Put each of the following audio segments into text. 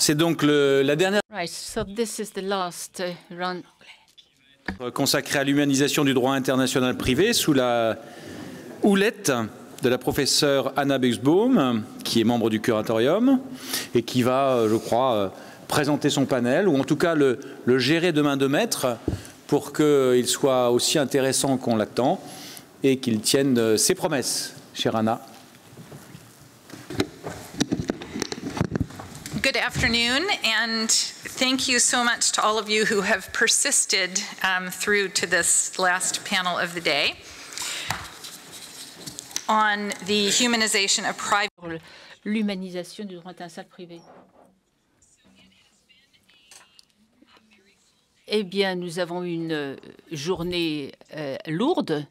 C'est donc la dernière Right, so this is the last round. consacrée à l'humanisation du droit international privé sous la houlette de la professeure Anna Buxbaum, qui est membre du curatorium et qui va, je crois, présenter son panel, ou en tout cas le gérer de main de maître pour qu'il soit aussi intéressant qu'on l'attend et qu'il tienne ses promesses, chère Anna. Good afternoon, and thank you so much to all of you who have persisted through to this last panel of the day on the humanization of private. L'humanisation du droit international privé. Eh bien, nous avons une journée lourde.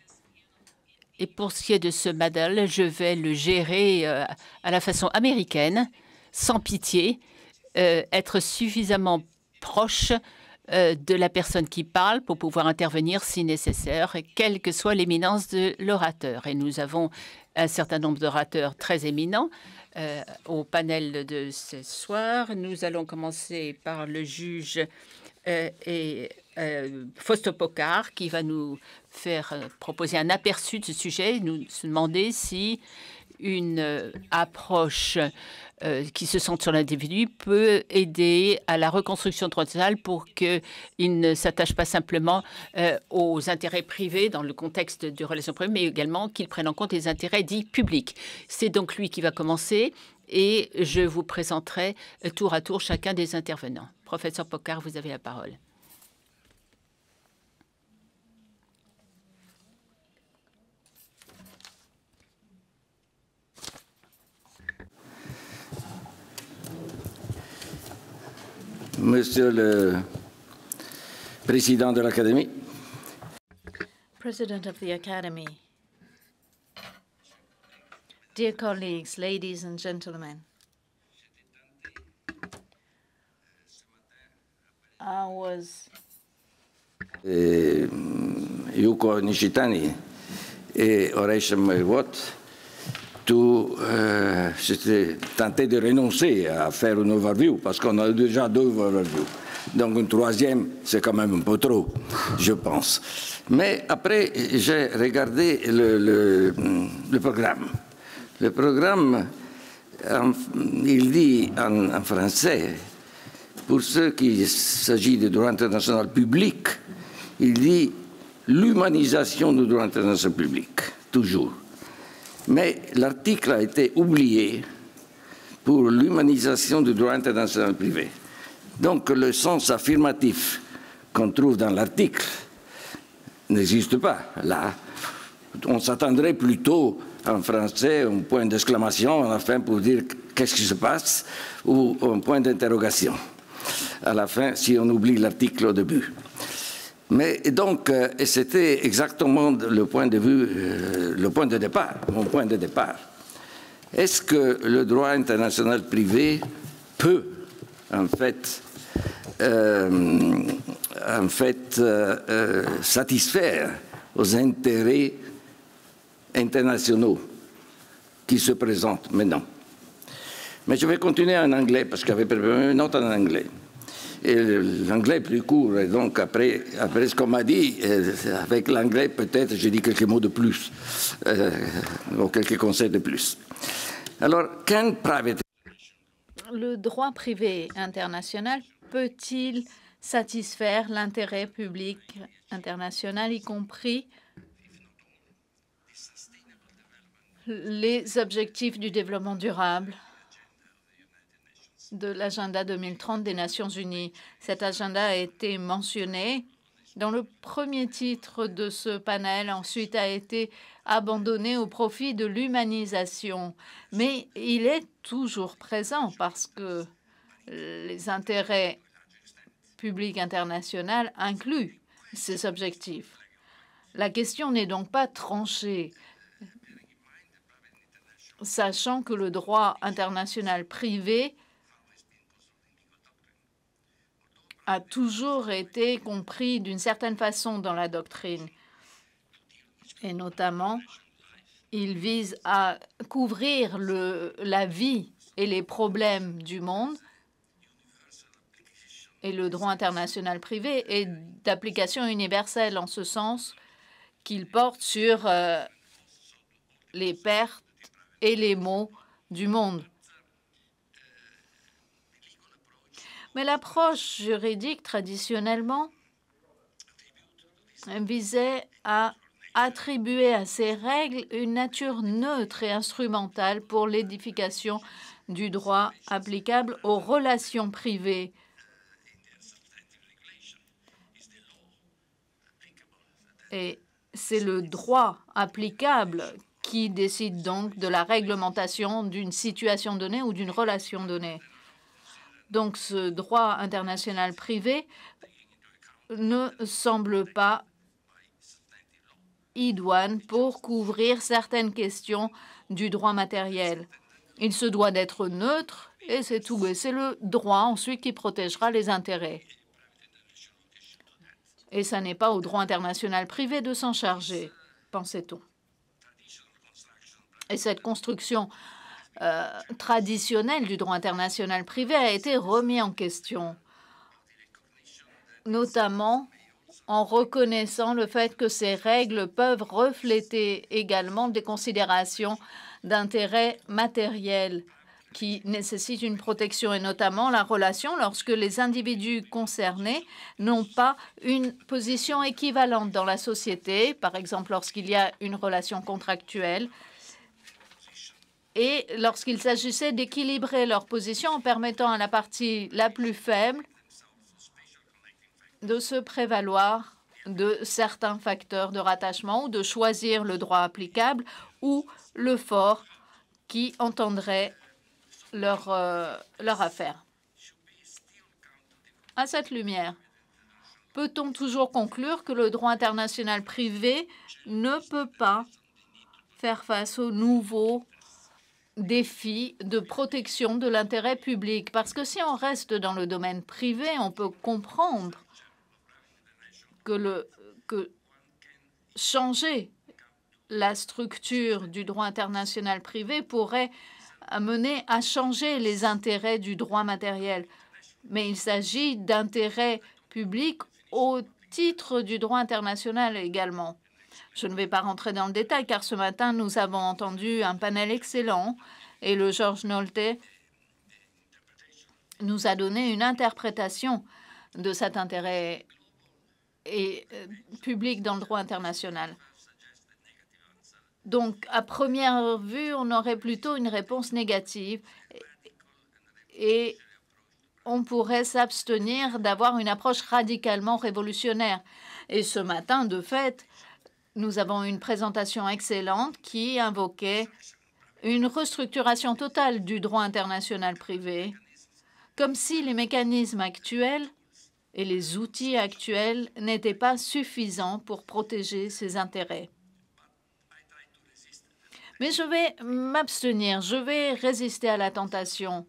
Et pour ce qui est de ce modèle, je vais le gérer à la façon américaine, sans pitié, être suffisamment proche de la personne qui parle pour pouvoir intervenir si nécessaire, quelle que soit l'éminence de l'orateur. Et nous avons un certain nombre d'orateurs très éminents au panel de ce soir. Nous allons commencer par le juge Fausto Pocard, qui va nous faire proposer un aperçu de ce sujet, nous demander si une approche qui se centre sur l'individu peut aider à la reconstruction internationale pour qu'il ne s'attache pas simplement aux intérêts privés dans le contexte de relations privées, mais également qu'il prenne en compte les intérêts dits publics. C'est donc lui qui va commencer et je vous présenterai tour à tour chacun des intervenants. Professeur Pocard, vous avez la parole. Monsieur le Président de l'Académie, President of the Academy, dear colleagues, ladies and gentlemen, I was Yuko Nishitani et Horace Watt, j'étais tenté de renoncer à faire une overview parce qu'on a déjà deux overviews. Donc une troisième, c'est quand même un peu trop, je pense. Mais après, j'ai regardé le programme. Le programme, il dit en français, pour ce qui s'agit du droit international public, il dit l'humanisation du droit international public, toujours. Mais l'article a été oublié pour l'humanisation du droit international privé. Donc le sens affirmatif qu'on trouve dans l'article n'existe pas. Là, on s'attendrait plutôt en français un point d'exclamation à la fin pour dire qu'est-ce qui se passe ou un point d'interrogation à la fin si on oublie l'article au début. Mais donc, c'était exactement le point de vue, le point de départ, mon point de départ. Est-ce que le droit international privé peut, en fait satisfaire aux intérêts internationaux qui se présentent maintenant? Mais je vais continuer en anglais, parce que j'avais préparé une note en anglais. Et l'anglais est plus court, et donc après ce qu'on m'a dit, avec l'anglais, peut-être, j'ai dit quelques mots de plus, ou quelques conseils de plus. Alors, le droit privé international peut-il satisfaire l'intérêt public international, y compris les objectifs du développement durable de l'agenda 2030 des Nations Unies? Cet agenda a été mentionné dans le premier titre de ce panel, ensuite a été abandonné au profit de l'humanisation. Mais il est toujours présent parce que les intérêts publics internationaux incluent ces objectifs. La question n'est donc pas tranchée, sachant que le droit international privé a toujours été compris d'une certaine façon dans la doctrine. Et notamment, il vise à couvrir la vie et les problèmes du monde Et le droit international privé est d'application universelle en ce sens qu'il porte sur les pertes et les maux du monde. Mais l'approche juridique, traditionnellement, visait à attribuer à ces règles une nature neutre et instrumentale pour l'édification du droit applicable aux relations privées. Et c'est le droit applicable qui décide donc de la réglementation d'une situation donnée ou d'une relation donnée. Donc ce droit international privé ne semble pas idoine pour couvrir certaines questions du droit matériel. Il se doit d'être neutre et c'est tout. Et c'est le droit ensuite qui protégera les intérêts. Et ça n'est pas au droit international privé de s'en charger, pensait-on. Et cette construction traditionnelle du droit international privé a été remise en question, notamment en reconnaissant le fait que ces règles peuvent refléter également des considérations d'intérêt matériel qui nécessitent une protection, et notamment la relation lorsque les individus concernés n'ont pas une position équivalente dans la société, par exemple lorsqu'il y a une relation contractuelle, et lorsqu'il s'agissait d'équilibrer leur position en permettant à la partie la plus faible de se prévaloir de certains facteurs de rattachement ou de choisir le droit applicable ou le fort qui entendrait leur affaire. À cette lumière, peut-on toujours conclure que le droit international privé ne peut pas faire face aux nouveaux défis de protection de l'intérêt public? Parce que si on reste dans le domaine privé, on peut comprendre que changer la structure du droit international privé pourrait amener à changer les intérêts du droit matériel. Mais il s'agit d'intérêts publics au titre du droit international également. Je ne vais pas rentrer dans le détail car ce matin, nous avons entendu un panel excellent et le Georges Nolte nous a donné une interprétation de cet intérêt public dans le droit international. Donc, à première vue, on aurait plutôt une réponse négative et on pourrait s'abstenir d'avoir une approche radicalement révolutionnaire. Et ce matin, de fait, nous avons une présentation excellente qui invoquait une restructuration totale du droit international privé, comme si les mécanismes actuels et les outils actuels n'étaient pas suffisants pour protéger ses intérêts. Mais je vais m'abstenir, je vais résister à la tentation.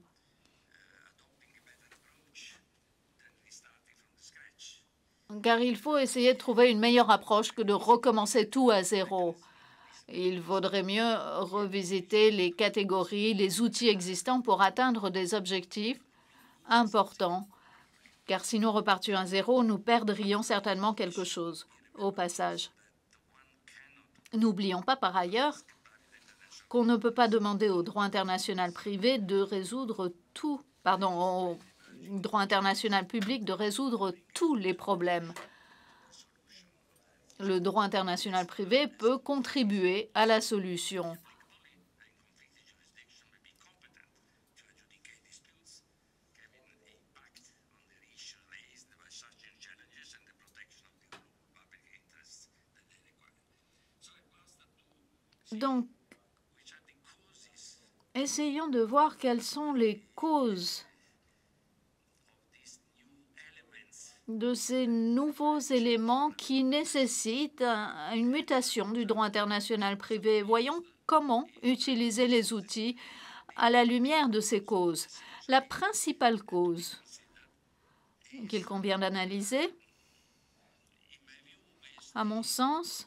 Car il faut essayer de trouver une meilleure approche que de recommencer tout à zéro. Il vaudrait mieux revisiter les catégories, les outils existants pour atteindre des objectifs importants. Car si nous repartions à zéro, nous perdrions certainement quelque chose au passage. N'oublions pas par ailleurs qu'on ne peut pas demander au droit international privé de résoudre tout, au droit international public de résoudre tous les problèmes. Le droit international privé peut contribuer à la solution. Donc, essayons de voir quelles sont les causes de ces nouveaux éléments qui nécessitent une mutation du droit international privé. Voyons comment utiliser les outils à la lumière de ces causes. La principale cause qu'il convient d'analyser, à mon sens,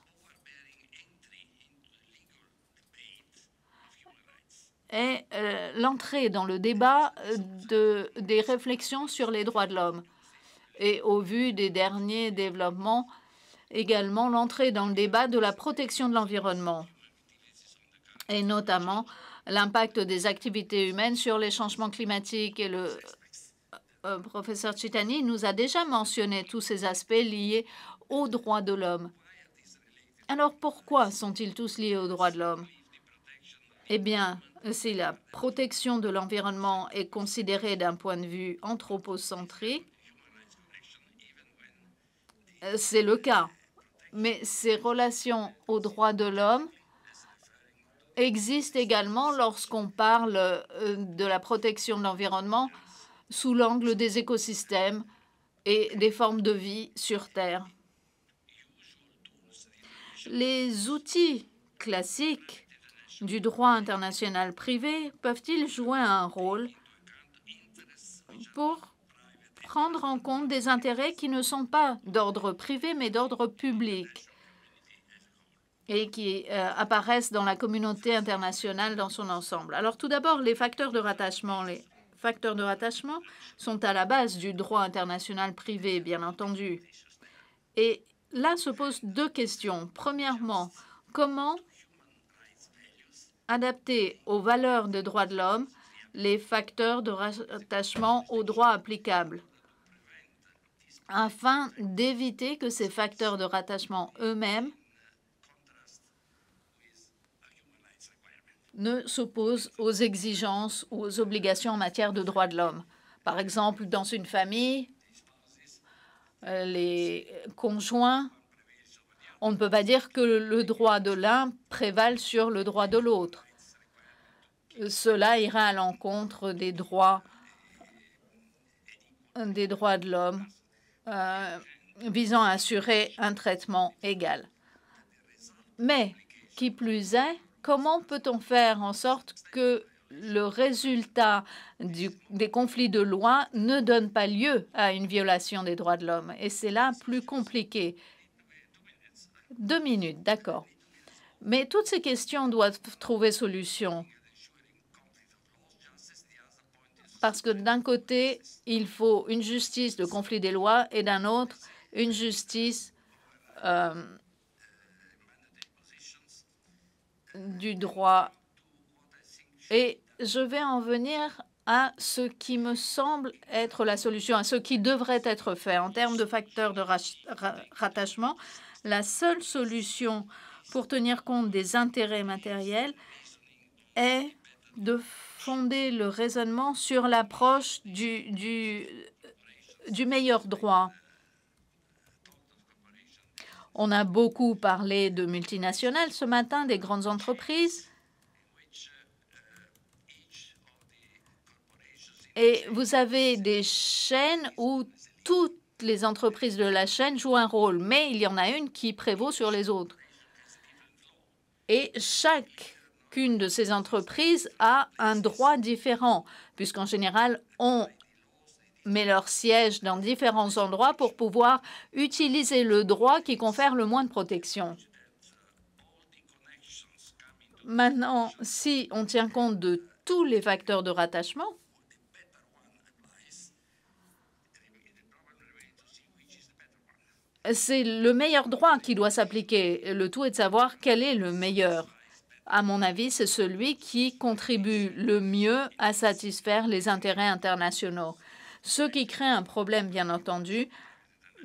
est l'entrée dans le débat des réflexions sur les droits de l'homme. et au vu des derniers développements, également l'entrée dans le débat de la protection de l'environnement et notamment l'impact des activités humaines sur les changements climatiques. Et le professeur Chitani nous a déjà mentionné tous ces aspects liés aux droits de l'homme. Alors pourquoi sont-ils tous liés aux droits de l'homme? Eh bien, si la protection de l'environnement est considérée d'un point de vue anthropocentrique, c'est le cas. Mais ces relations aux droits de l'homme existent également lorsqu'on parle de la protection de l'environnement sous l'angle des écosystèmes et des formes de vie sur Terre. Les outils classiques du droit international privé peuvent-ils jouer un rôle pour prendre en compte des intérêts qui ne sont pas d'ordre privé mais d'ordre public et qui apparaissent dans la communauté internationale dans son ensemble? Alors tout d'abord, les facteurs de rattachement. Les facteurs de rattachement sont à la base du droit international privé, bien entendu. Et là se posent deux questions. Premièrement, comment adapter aux valeurs des droits de l'homme les facteurs de rattachement aux droits applicables afin d'éviter que ces facteurs de rattachement eux-mêmes ne s'opposent aux exigences ou aux obligations en matière de droits de l'homme. Par exemple, dans une famille, les conjoints, on ne peut pas dire que le droit de l'un prévale sur le droit de l'autre. Cela ira à l'encontre des droits de l'homme visant à assurer un traitement égal. Mais, qui plus est, comment peut-on faire en sorte que le résultat des conflits de loi ne donne pas lieu à une violation des droits de l'homme? Et c'est là plus compliqué. 2 minutes, d'accord. Mais toutes ces questions doivent trouver solution. Parce que d'un côté, il faut une justice de conflit des lois et d'un autre, une justice du droit. Et je vais en venir à ce qui me semble être la solution, à ce qui devrait être fait. En termes de facteurs de rattachement, la seule solution pour tenir compte des intérêts matériels est de fonder le raisonnement sur l'approche du meilleur droit. On a beaucoup parlé de multinationales ce matin, des grandes entreprises. Et vous avez des chaînes où toutes les entreprises de la chaîne jouent un rôle, mais il y en a une qui prévaut sur les autres. Et chacune de ces entreprises a un droit différent, puisqu'en général, on met leur siège dans différents endroits pour pouvoir utiliser le droit qui confère le moins de protection. Maintenant, si on tient compte de tous les facteurs de rattachement, c'est le meilleur droit qui doit s'appliquer. Le tout est de savoir quel est le meilleur. À mon avis, c'est celui qui contribue le mieux à satisfaire les intérêts internationaux. Ce qui crée un problème, bien entendu,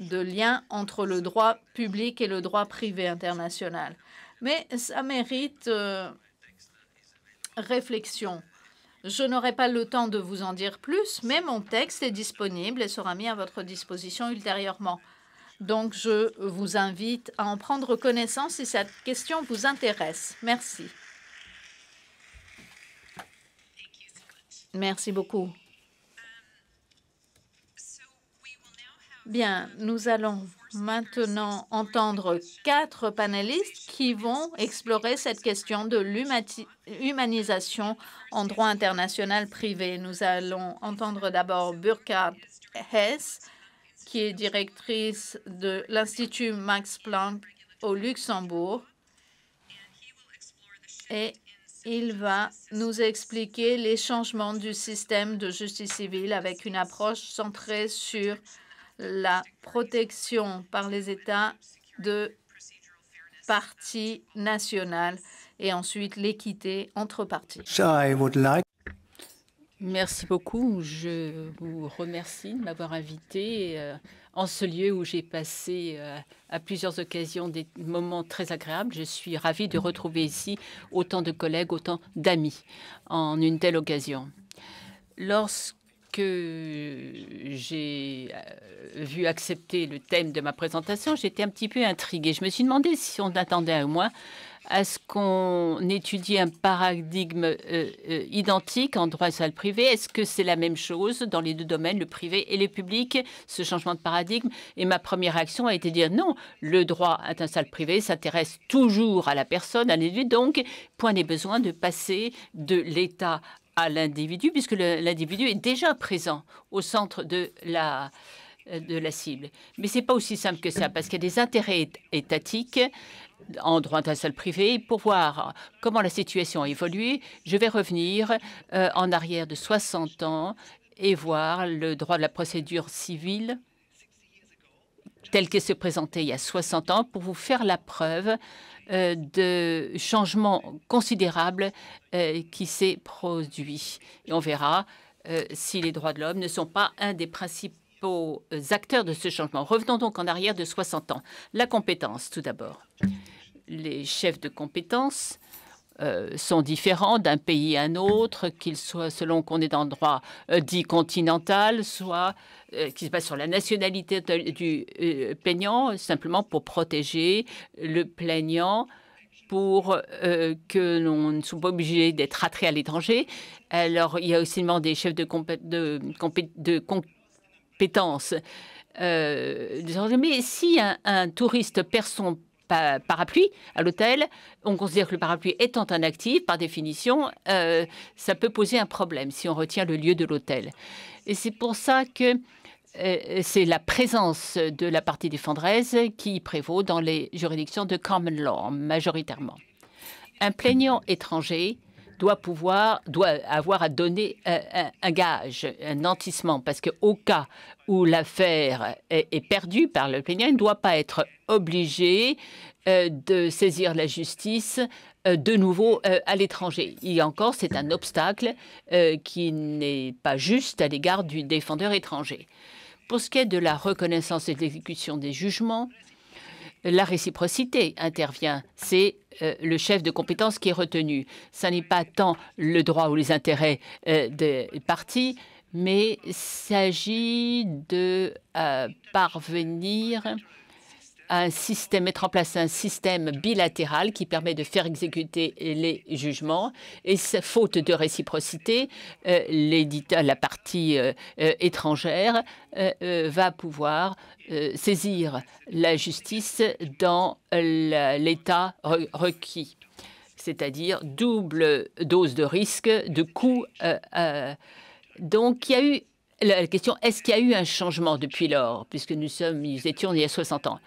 de lien entre le droit public et le droit privé international. Mais ça mérite réflexion. Je n'aurai pas le temps de vous en dire plus, mais mon texte est disponible et sera mis à votre disposition ultérieurement. Donc, je vous invite à en prendre connaissance si cette question vous intéresse. Merci. Merci beaucoup. Bien, nous allons maintenant entendre 4 panélistes qui vont explorer cette question de l'humanisation en droit international privé. Nous allons entendre d'abord Burkhard Hess, qui est directrice de l'Institut Max Planck au Luxembourg. Et il va nous expliquer les changements du système de justice civile avec une approche centrée sur la protection par les États de parties nationales et ensuite l'équité entre parties. Merci beaucoup. Je vous remercie de m'avoir invité en ce lieu où j'ai passé à plusieurs occasions des moments très agréables. Je suis ravie de retrouver ici autant de collègues, autant d'amis en une telle occasion. Lorsque j'ai vu accepter le thème de ma présentation, j'étais un petit peu intriguée. Je me suis demandé si on attendait un mois à ce qu'on étudie un paradigme identique en droit social privé. Est-ce que c'est la même chose dans les deux domaines, le privé et le public, ce changement de paradigme? Et ma première réaction a été de dire non, le droit international privé s'intéresse toujours à la personne, à l'individu, donc point n'est besoin de passer de l'État à l'individu, puisque l'individu est déjà présent au centre de la cible. Mais ce n'est pas aussi simple que ça, parce qu'il y a des intérêts étatiques en droit international privé. Pour voir comment la situation a évolué, je vais revenir en arrière de 60 ans et voir le droit de la procédure civile tel qu'il se présentait il y a 60 ans pour vous faire la preuve de changements considérables qui s'est produit. Et on verra si les droits de l'homme ne sont pas un des principaux acteurs de ce changement. Revenons donc en arrière de 60 ans. La compétence, tout d'abord. Les chefs de compétence sont différents d'un pays à un autre, qu'ils soient selon qu'on est dans le droit dit continental, soit qui se base sur la nationalité du plaignant, simplement pour protéger le plaignant, pour que l'on ne soit pas obligé d'être rattrait à l'étranger. Alors, il y a aussi des chefs de compétence. Mais si un touriste perd son parapluie à l'hôtel, on considère que le parapluie étant un actif, par définition, ça peut poser un problème si on retient le lieu de l'hôtel. Et c'est pour ça que c'est la présence de la partie défenderesse qui prévaut dans les juridictions de common law, majoritairement. Un plaignant étranger doit avoir à donner un gage, un nantissement, parce qu'au cas où l'affaire est perdue par le plaignant, il ne doit pas être obligé de saisir la justice de nouveau à l'étranger. Et encore, c'est un obstacle qui n'est pas juste à l'égard du défendeur étranger. Pour ce qui est de la reconnaissance et de l'exécution des jugements, la réciprocité intervient. C'est le chef de compétence qui est retenu. Ce n'est pas tant le droit ou les intérêts des parties, mais il s'agit de parvenir à mettre en place un système bilatéral qui permet de faire exécuter les jugements. Et faute de réciprocité, la partie étrangère va pouvoir saisir la justice dans l'État requis, c'est-à-dire double dose de risque, de coût. Donc, il y a eu la question, est-ce qu'il y a eu un changement depuis lors, puisque nous étions il y a 60 ans?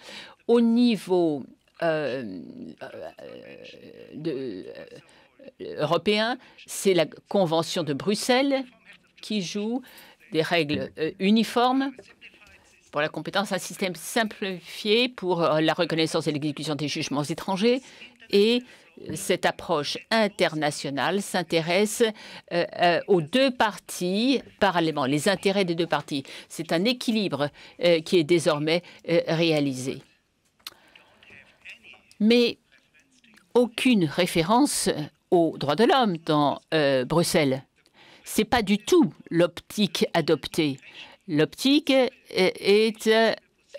Au niveau européen, c'est la Convention de Bruxelles qui joue des règles uniformes pour la compétence, un système simplifié pour la reconnaissance et l'exécution des jugements étrangers. Et cette approche internationale s'intéresse aux deux parties parallèlement, les intérêts des deux parties. C'est un équilibre qui est désormais réalisé. Mais aucune référence aux droits de l'homme dans Bruxelles. Ce n'est pas du tout l'optique adoptée. L'optique est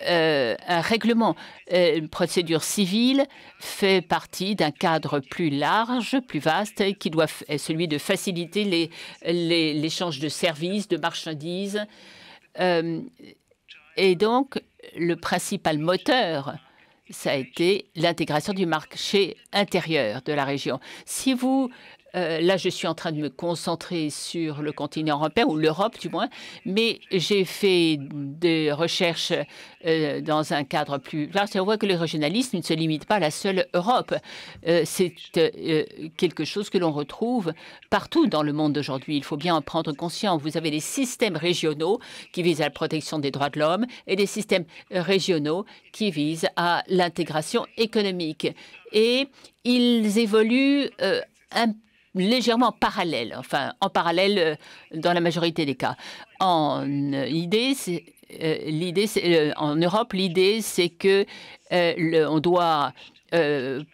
un règlement. Une procédure civile fait partie d'un cadre plus large, plus vaste, qui doit être celui de faciliter l'échange de services, de marchandises. Et donc, le principal moteur, ça a été l'intégration du marché intérieur de la région. Si vous Là, je suis en train de me concentrer sur le continent européen, ou l'Europe du moins, mais j'ai fait des recherches dans un cadre plus large. On voit que le régionalisme ne se limite pas à la seule Europe. C'est quelque chose que l'on retrouve partout dans le monde d'aujourd'hui. Il faut bien en prendre conscience. Vous avez des systèmes régionaux qui visent à la protection des droits de l'homme et des systèmes régionaux qui visent à l'intégration économique. Et ils évoluent légèrement parallèles, enfin en parallèle dans la majorité des cas. En Europe, l'idée c'est que on doit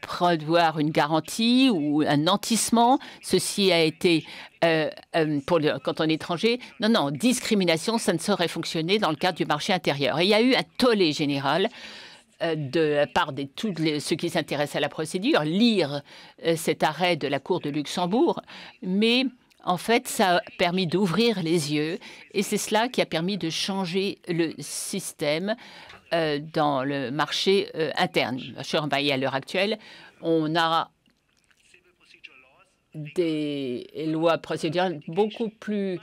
prévoir une garantie ou un nantissement. Ceci a été quand on est étranger. Non, discrimination, ça ne saurait fonctionner dans le cadre du marché intérieur. Et il y a eu un tollé général de la part de tous ceux qui s'intéressent à la procédure, lire cet arrêt de la Cour de Luxembourg, mais en fait, ça a permis d'ouvrir les yeux et c'est cela qui a permis de changer le système dans le marché interne. Et à l'heure actuelle, on a des lois procédurales beaucoup plus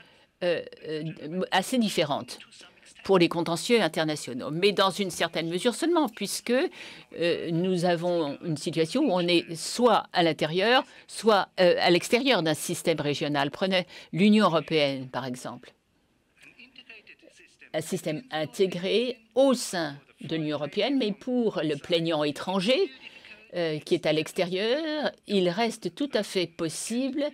assez différentes pour les contentieux internationaux, mais dans une certaine mesure seulement, puisque nous avons une situation où on est soit à l'intérieur, soit à l'extérieur d'un système régional. Prenez l'Union européenne, par exemple. Un système intégré au sein de l'Union européenne, mais pour le plaignant étranger qui est à l'extérieur, il reste tout à fait possible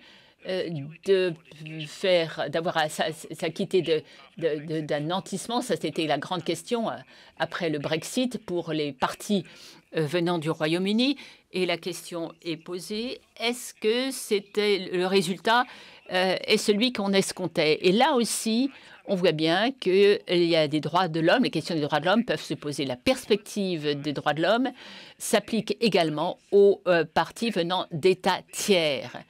d'avoir à s'acquitter d'un nantissement. Ça, c'était la grande question après le Brexit pour les partis venant du Royaume-Uni. Et la question est posée, est-ce que c'était le résultat est celui qu'on escomptait? Et là aussi, on voit bien qu'il y a des droits de l'homme. Les questions des droits de l'homme peuvent se poser. La perspective des droits de l'homme s'applique également aux partis venant d'États tiers.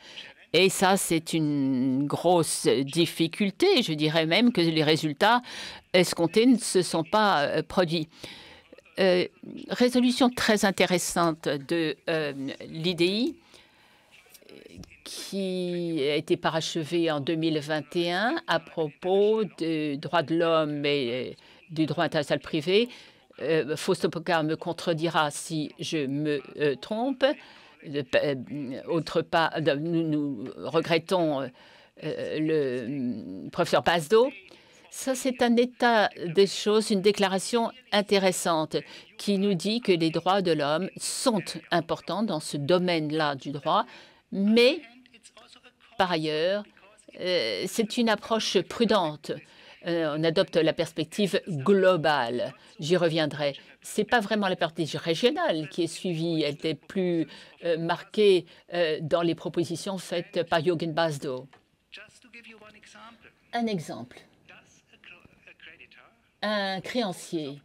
Et ça, c'est une grosse difficulté. Je dirais même que les résultats escomptés ne se sont pas produits. Résolution très intéressante de l'IDI qui a été parachevée en 2021 à propos des droits de l'homme et du droit international privé. Fausto Polcar me contredira si je me trompe. Autre part, nous regrettons le professeur Bazdo. Ça, c'est un état des choses, une déclaration intéressante qui nous dit que les droits de l'homme sont importants dans ce domaine-là du droit, mais par ailleurs, c'est une approche prudente. On adopte la perspective globale. J'y reviendrai. Ce n'est pas vraiment la perspective régionale qui est suivie. Elle était plus marquée dans les propositions faites par Jürgen Bazdo. Un exemple. Un créancier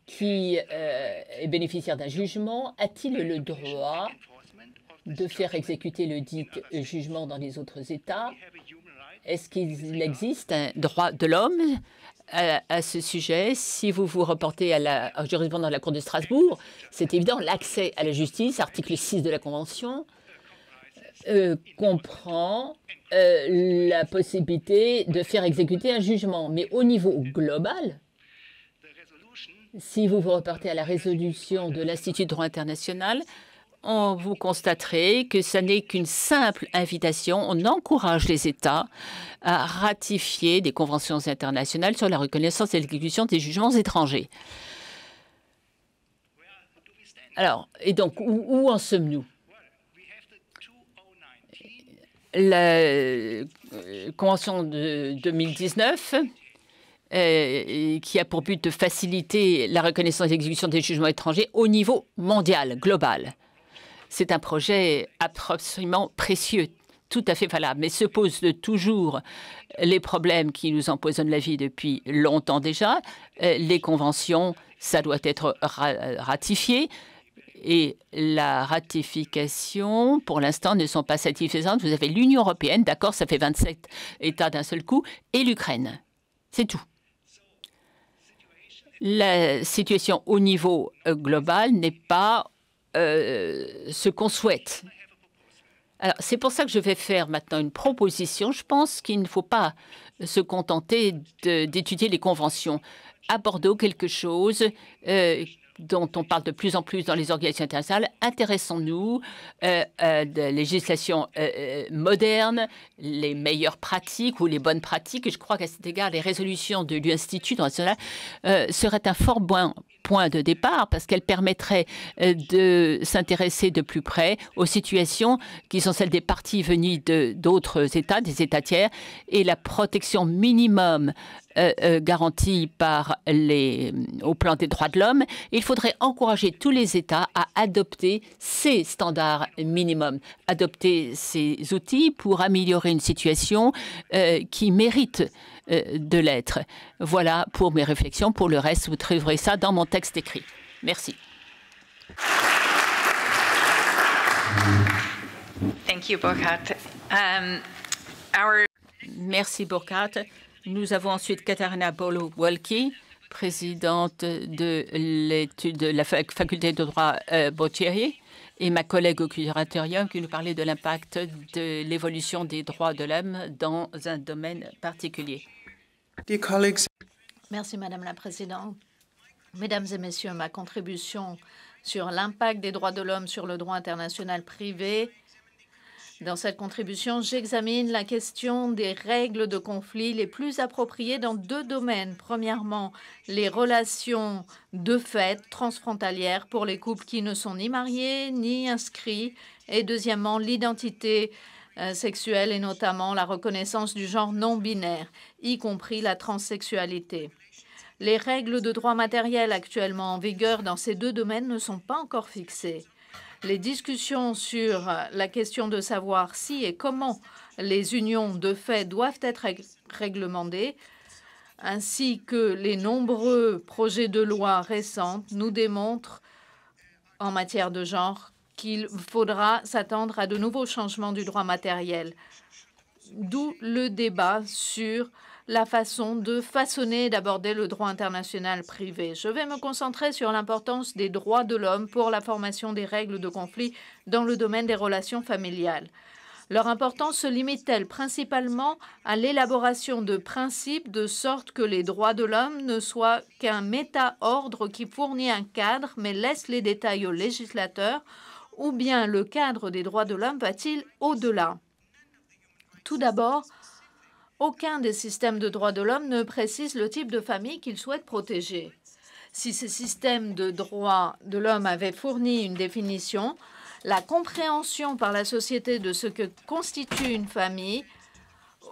qui est bénéficiaire d'un jugement a-t-il le droit de faire exécuter le dit jugement dans les autres États? Est-ce qu'il existe un droit de l'homme à ce sujet? Si vous vous reportez à la jurisprudence de la Cour de Strasbourg, c'est évident, l'accès à la justice, article 6 de la Convention, comprend la possibilité de faire exécuter un jugement. Mais au niveau global, si vous vous reportez à la résolution de l'Institut de droit international, vous constaterez que ce n'est qu'une simple invitation. On encourage les États à ratifier des conventions internationales sur la reconnaissance et l'exécution des jugements étrangers. Alors, et donc, où en sommes-nous? La Convention de 2019, qui a pour but de faciliter la reconnaissance et l'exécution des jugements étrangers au niveau mondial, global. C'est un projet absolument précieux, tout à fait valable, mais se posent toujours les problèmes qui nous empoisonnent la vie depuis longtemps déjà. Les conventions, ça doit être ratifié. Et la ratification, pour l'instant, ne sont pas satisfaisantes. Vous avez l'Union européenne, d'accord, ça fait 27 États d'un seul coup, et l'Ukraine. C'est tout. La situation au niveau global n'est pas ce qu'on souhaite. Alors, c'est pour ça que je vais faire maintenant une proposition. Je pense qu'il ne faut pas se contenter d'étudier les conventions. Abordons quelque chose dont on parle de plus en plus dans les organisations internationales. Intéressons-nous de législation moderne, les meilleures pratiques ou les bonnes pratiques. Et je crois qu'à cet égard, les résolutions de l'Institut national seraient un fort bon point de départ parce qu'elles permettraient de s'intéresser de plus près aux situations qui sont celles des parties venues d'autres États, des États tiers, et la protection minimum garantie au plan des droits de l'homme. Il faudrait encourager tous les États à adopter ces standards minimums, adopter ces outils pour améliorer une situation qui mérite de l'être. Voilà pour mes réflexions. Pour le reste, vous trouverez ça dans mon texte écrit. Merci. Thank you, Burkhard. Merci, Burkhard. Nous avons ensuite Katarina Bolo-Walkie, présidente de la faculté de droit Boccieri, et ma collègue au curatorium qui nous parlait de l'impact de l'évolution des droits de l'homme dans un domaine particulier. Merci, Madame la Présidente. Mesdames et Messieurs, ma contribution sur l'impact des droits de l'homme sur le droit international privé. Dans cette contribution, j'examine la question des règles de conflit les plus appropriées dans deux domaines. Premièrement, les relations de fait transfrontalières pour les couples qui ne sont ni mariés ni inscrits. Et deuxièmement, l'identité sexuelle et notamment la reconnaissance du genre non binaire, y compris la transsexualité. Les règles de droit matériel actuellement en vigueur dans ces deux domaines ne sont pas encore fixées. Les discussions sur la question de savoir si et comment les unions de fait doivent être réglementées, ainsi que les nombreux projets de loi récents, nous démontrent en matière de genre qu'il faudra s'attendre à de nouveaux changements du droit matériel. D'où le débat sur la façon de façonner et d'aborder le droit international privé. Je vais me concentrer sur l'importance des droits de l'homme pour la formation des règles de conflit dans le domaine des relations familiales. Leur importance se limite-t-elle principalement à l'élaboration de principes de sorte que les droits de l'homme ne soient qu'un méta-ordre qui fournit un cadre mais laisse les détails aux législateurs, ou bien le cadre des droits de l'homme va-t-il au-delà? Tout d'abord, aucun des systèmes de droits de l'homme ne précise le type de famille qu'il souhaite protéger. Si ces systèmes de droits de l'homme avaient fourni une définition, la compréhension par la société de ce que constitue une famille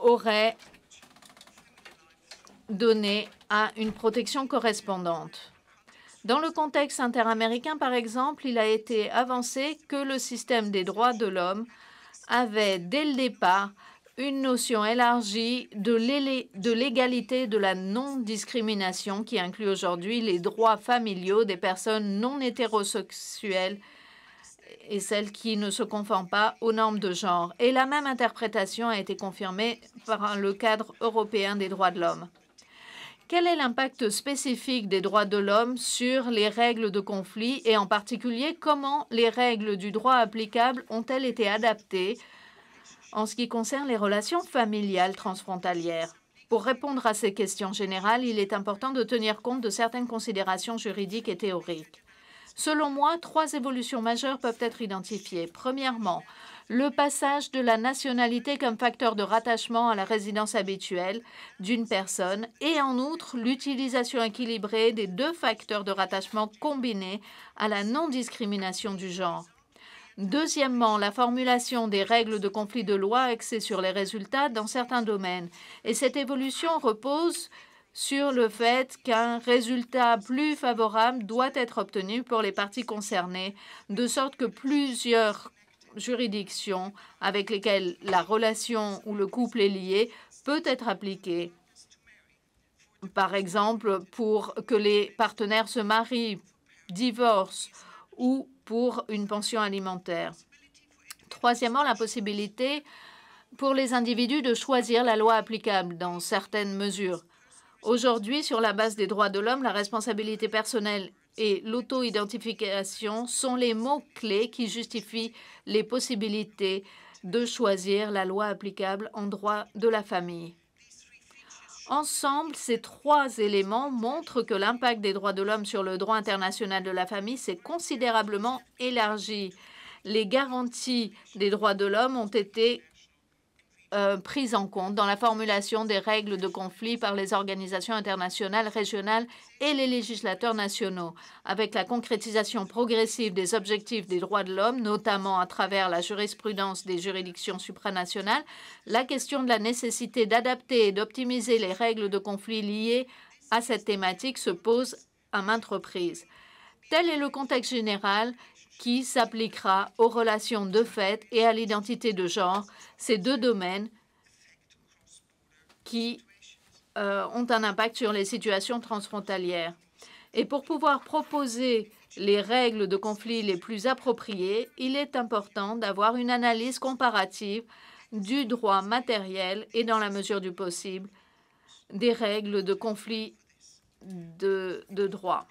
aurait donné à une protection correspondante. Dans le contexte interaméricain, par exemple, il a été avancé que le système des droits de l'homme avait, dès le départ, une notion élargie de l'égalité et de la non-discrimination qui inclut aujourd'hui les droits familiaux des personnes non hétérosexuelles et celles qui ne se conforment pas aux normes de genre. Et la même interprétation a été confirmée par le cadre européen des droits de l'homme. Quel est l'impact spécifique des droits de l'homme sur les règles de conflit et en particulier comment les règles du droit applicable ont-elles été adaptées en ce qui concerne les relations familiales transfrontalières? Pour répondre à ces questions générales, il est important de tenir compte de certaines considérations juridiques et théoriques. Selon moi, 3 évolutions majeures peuvent être identifiées. Premièrement, le passage de la nationalité comme facteur de rattachement à la résidence habituelle d'une personne et en outre l'utilisation équilibrée des 2 facteurs de rattachement combinés à la non-discrimination du genre. Deuxièmement, la formulation des règles de conflit de loi axées sur les résultats dans certains domaines. Et cette évolution repose sur le fait qu'un résultat plus favorable doit être obtenu pour les parties concernées, de sorte que plusieurs juridictions avec lesquelles la relation ou le couple est lié peut être appliquée. Par exemple, pour que les partenaires se marient, divorcent ou pour une pension alimentaire. Troisièmement, la possibilité pour les individus de choisir la loi applicable dans certaines mesures. Aujourd'hui, sur la base des droits de l'homme, la responsabilité personnelle et l'auto-identification sont les mots-clés qui justifient les possibilités de choisir la loi applicable en droit de la famille. Ensemble, ces trois éléments montrent que l'impact des droits de l'homme sur le droit international de la famille s'est considérablement élargi. Les garanties des droits de l'homme ont été prises en compte dans la formulation des règles de conflit par les organisations internationales, régionales et les législateurs nationaux. Avec la concrétisation progressive des objectifs des droits de l'homme, notamment à travers la jurisprudence des juridictions supranationales, la question de la nécessité d'adapter et d'optimiser les règles de conflit liées à cette thématique se pose à maintes reprises. Tel est le contexte général qui s'appliquera aux relations de fait et à l'identité de genre, ces deux domaines qui ont un impact sur les situations transfrontalières. Et pour pouvoir proposer les règles de conflit les plus appropriées, il est important d'avoir une analyse comparative du droit matériel et, dans la mesure du possible, des règles de conflit de droit.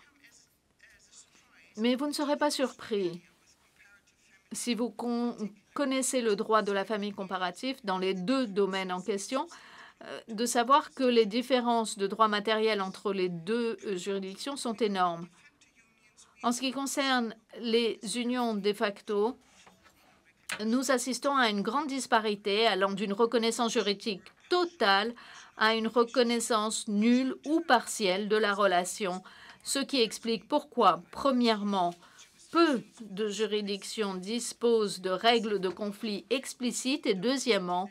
Mais vous ne serez pas surpris, si vous connaissez le droit de la famille comparatif dans les deux domaines en question, de savoir que les différences de droit matériel entre les deux juridictions sont énormes. En ce qui concerne les unions de facto, nous assistons à une grande disparité allant d'une reconnaissance juridique totale à une reconnaissance nulle ou partielle de la relation, ce qui explique pourquoi, premièrement, peu de juridictions disposent de règles de conflit explicites et, deuxièmement,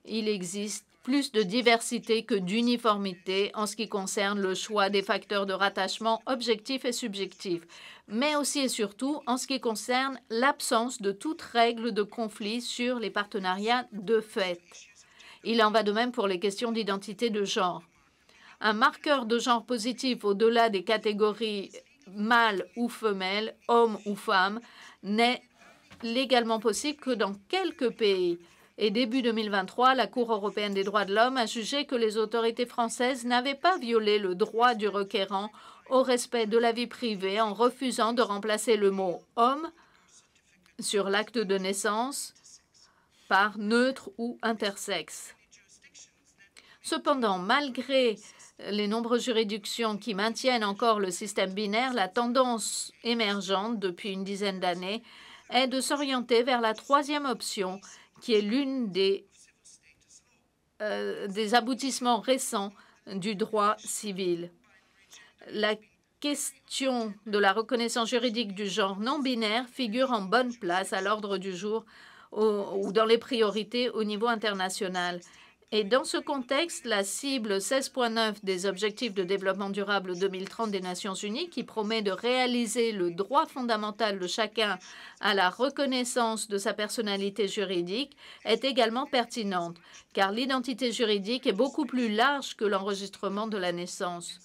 il existe plus de diversité que d'uniformité en ce qui concerne le choix des facteurs de rattachement objectifs et subjectifs, mais aussi et surtout en ce qui concerne l'absence de toute règle de conflit sur les partenariats de fait. Il en va de même pour les questions d'identité de genre. Un marqueur de genre positif au-delà des catégories mâle ou femelle, homme ou femme, n'est légalement possible que dans quelques pays. Et début 2023, la Cour européenne des droits de l'homme a jugé que les autorités françaises n'avaient pas violé le droit du requérant au respect de la vie privée en refusant de remplacer le mot « homme » sur l'acte de naissance par « neutre » ou « intersexe ». Cependant, malgré les nombreuses juridictions qui maintiennent encore le système binaire, la tendance émergente depuis une dizaine d'années est de s'orienter vers la troisième option, qui est l'une des aboutissements récents du droit civil. La question de la reconnaissance juridique du genre non binaire figure en bonne place à l'ordre du jour ou dans les priorités au niveau international. Et dans ce contexte, la cible 16.9 des objectifs de développement durable 2030 des Nations Unies, qui promet de réaliser le droit fondamental de chacun à la reconnaissance de sa personnalité juridique, est également pertinente, car l'identité juridique est beaucoup plus large que l'enregistrement de la naissance.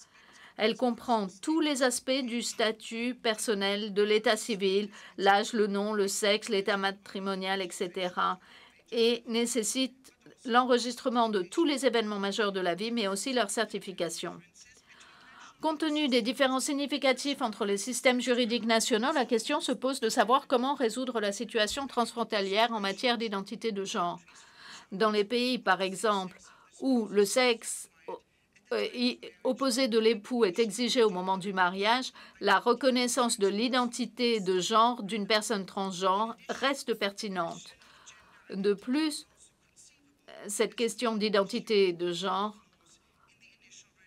Elle comprend tous les aspects du statut personnel, de l'état civil, l'âge, le nom, le sexe, l'état matrimonial, etc., et nécessite l'enregistrement de tous les événements majeurs de la vie, mais aussi leur certification. Compte tenu des différences significatives entre les systèmes juridiques nationaux, la question se pose de savoir comment résoudre la situation transfrontalière en matière d'identité de genre. Dans les pays, par exemple, où le sexe opposé de l'époux est exigé au moment du mariage, la reconnaissance de l'identité de genre d'une personne transgenre reste pertinente. De plus, cette question d'identité de genre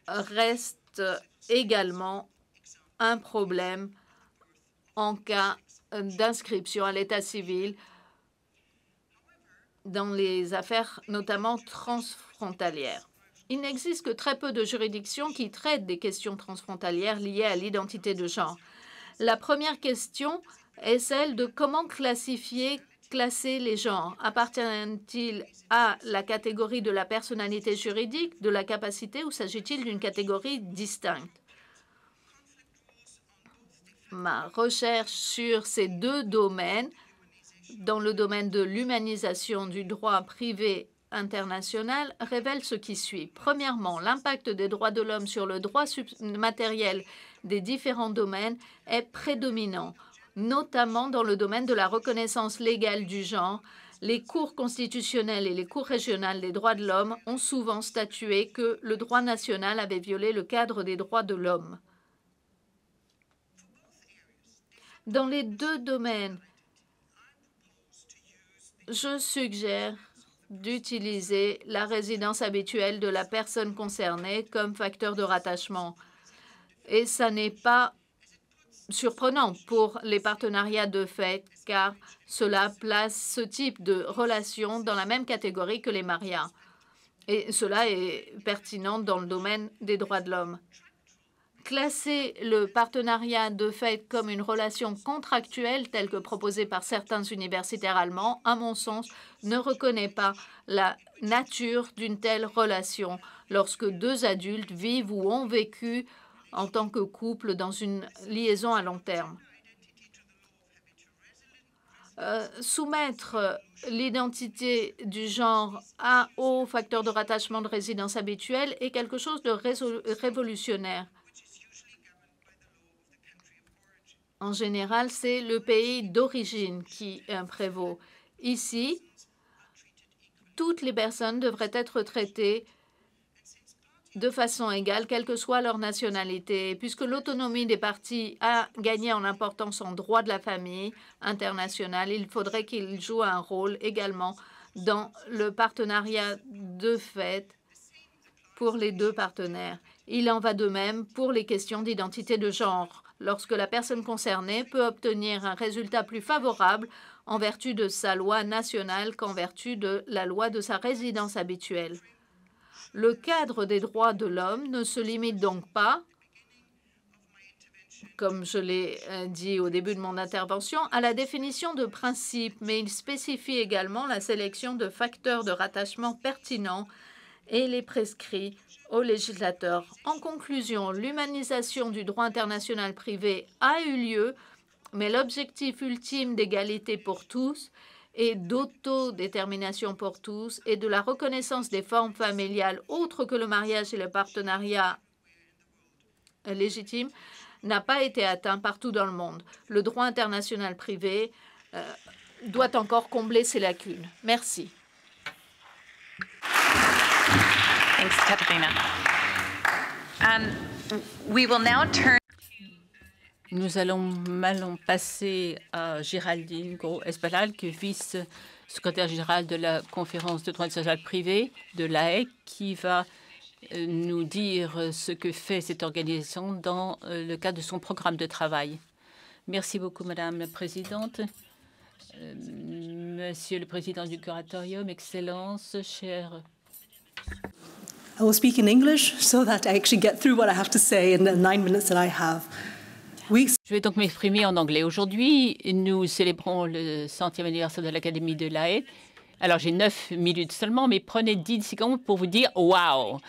reste également un problème en cas d'inscription à l'état civil dans les affaires notamment transfrontalières. Il n'existe que très peu de juridictions qui traitent des questions transfrontalières liées à l'identité de genre. La première question est celle de comment classer les genres. Appartiennent-ils à la catégorie de la personnalité juridique, de la capacité, ou s'agit-il d'une catégorie distincte? Ma recherche sur ces deux domaines, dans le domaine de l'humanisation du droit privé international, révèle ce qui suit. Premièrement, l'impact des droits de l'homme sur le droit matériel des différents domaines est prédominant, notamment dans le domaine de la reconnaissance légale du genre Les cours constitutionnelles et les cours régionales des droits de l'homme ont souvent statué que le droit national avait violé le cadre des droits de l'homme. Dans les deux domaines, je suggère d'utiliser la résidence habituelle de la personne concernée comme facteur de rattachement. Et ça n'est pas surprenant pour les partenariats de fait, car cela place ce type de relation dans la même catégorie que les marias. Et cela est pertinent dans le domaine des droits de l'homme. Classer le partenariat de fait comme une relation contractuelle, telle que proposée par certains universitaires allemands, à mon sens, ne reconnaît pas la nature d'une telle relation lorsque deux adultes vivent ou ont vécu en tant que couple dans une liaison à long terme. Soumettre l'identité du genre au facteur de rattachement de résidence habituelle est quelque chose de révolutionnaire. En général, c'est le pays d'origine qui prévaut. Ici, toutes les personnes devraient être traitées de façon égale, quelle que soit leur nationalité. Puisque l'autonomie des partis a gagné en importance en droit de la famille internationale, il faudrait qu'ils jouent un rôle également dans le partenariat de fait pour les deux partenaires. Il en va de même pour les questions d'identité de genre, lorsque la personne concernée peut obtenir un résultat plus favorable en vertu de sa loi nationale qu'en vertu de la loi de sa résidence habituelle. Le cadre des droits de l'homme ne se limite donc pas, comme je l'ai dit au début de mon intervention, à la définition de principes, mais il spécifie également la sélection de facteurs de rattachement pertinents et les prescrit aux législateurs. En conclusion, l'humanisation du droit international privé a eu lieu, mais l'objectif ultime d'égalité pour tous et d'autodétermination pour tous et de la reconnaissance des formes familiales autres que le mariage et le partenariat légitime n'a pas été atteint partout dans le monde. Le droit international privé doit encore combler ses lacunes. Merci. Thanks, Katarina. We will now turn. Nous allons passer à Géraldine Gros-Espalal, qui est vice-secrétaire générale de la conférence de droit international privé de l'AE, qui va nous dire ce que fait cette organisation dans le cadre de son programme de travail. Merci beaucoup, Madame la Présidente. Monsieur le Président du Curatorium, Excellences, chers... I will speak in English so that I actually get through what I have to say in the 9 minutes that I have. Je vais donc m'exprimer en anglais. Aujourd'hui, nous célébrons le 100e anniversaire de l'Académie de La Haye. Alors, j'ai 9 minutes seulement, mais prenez 10 secondes pour vous dire « Wow !»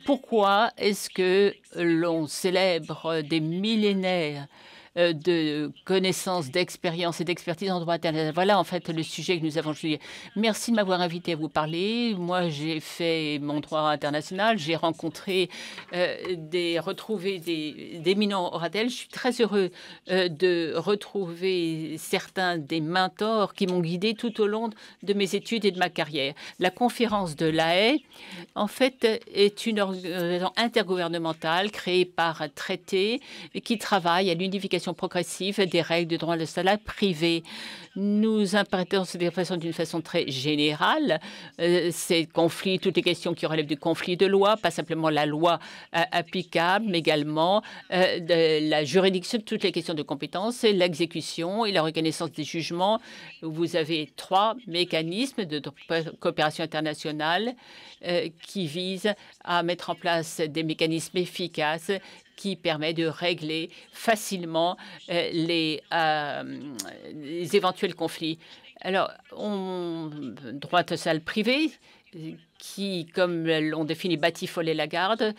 Pourquoi est-ce que l'on célèbre des millénaires de connaissances, d'expériences et d'expertise en droit international? Voilà en fait le sujet que nous avons aujourd'hui. Merci de m'avoir invité à vous parler. Moi, j'ai fait mon droit international. J'ai rencontré retrouvé d'éminents orateurs. Je suis très heureux de retrouver certains des mentors qui m'ont guidé tout au long de mes études et de ma carrière. La conférence de La Haye, en fait, est une organisation intergouvernementale créée par un traité qui travaille à l'unification progressive des règles de droit international privé. Nous interprétons cette façon d'une façon très générale ces conflits, toutes les questions qui relèvent du conflit de loi, pas simplement la loi applicable, mais également de la juridiction, toutes les questions de compétences, l'exécution et la reconnaissance des jugements. Vous avez 3 mécanismes de coopération internationale qui visent à mettre en place des mécanismes efficaces qui permet de régler facilement les éventuels conflits. Alors, droit social privé, qui, comme l'ont défini Batty, Follet, Lagarde,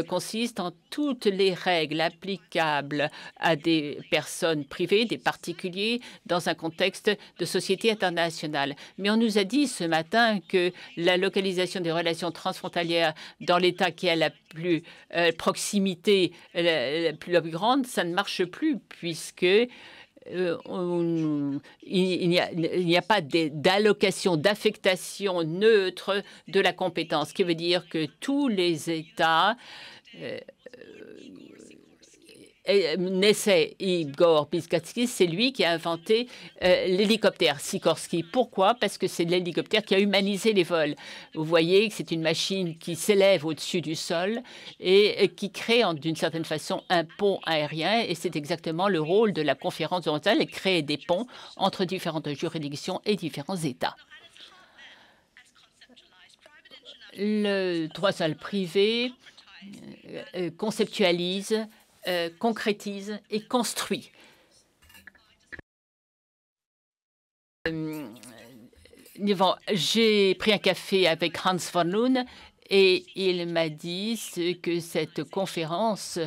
consiste en toutes les règles applicables à des personnes privées, des particuliers, dans un contexte de société internationale. Mais on nous a dit ce matin que la localisation des relations transfrontalières dans l'État qui a la plus proximité la plus grande, ça ne marche plus, puisque il n'y a pas d'allocation, d'affectation neutre de la compétence, ce qui veut dire que tous les États naissait Igor Piskatsky, c'est lui qui a inventé l'hélicoptère Sikorsky. Pourquoi? Parce que c'est l'hélicoptère qui a humanisé les vols. Vous voyez que c'est une machine qui s'élève au-dessus du sol et qui crée d'une certaine façon un pont aérien. Et c'est exactement le rôle de la conférence horizontale, créer des ponts entre différentes juridictions et différents États. Le droit social privé conceptualise, concrétise et construit. J'ai pris un café avec Hans von Loon et il m'a dit que cette conférence,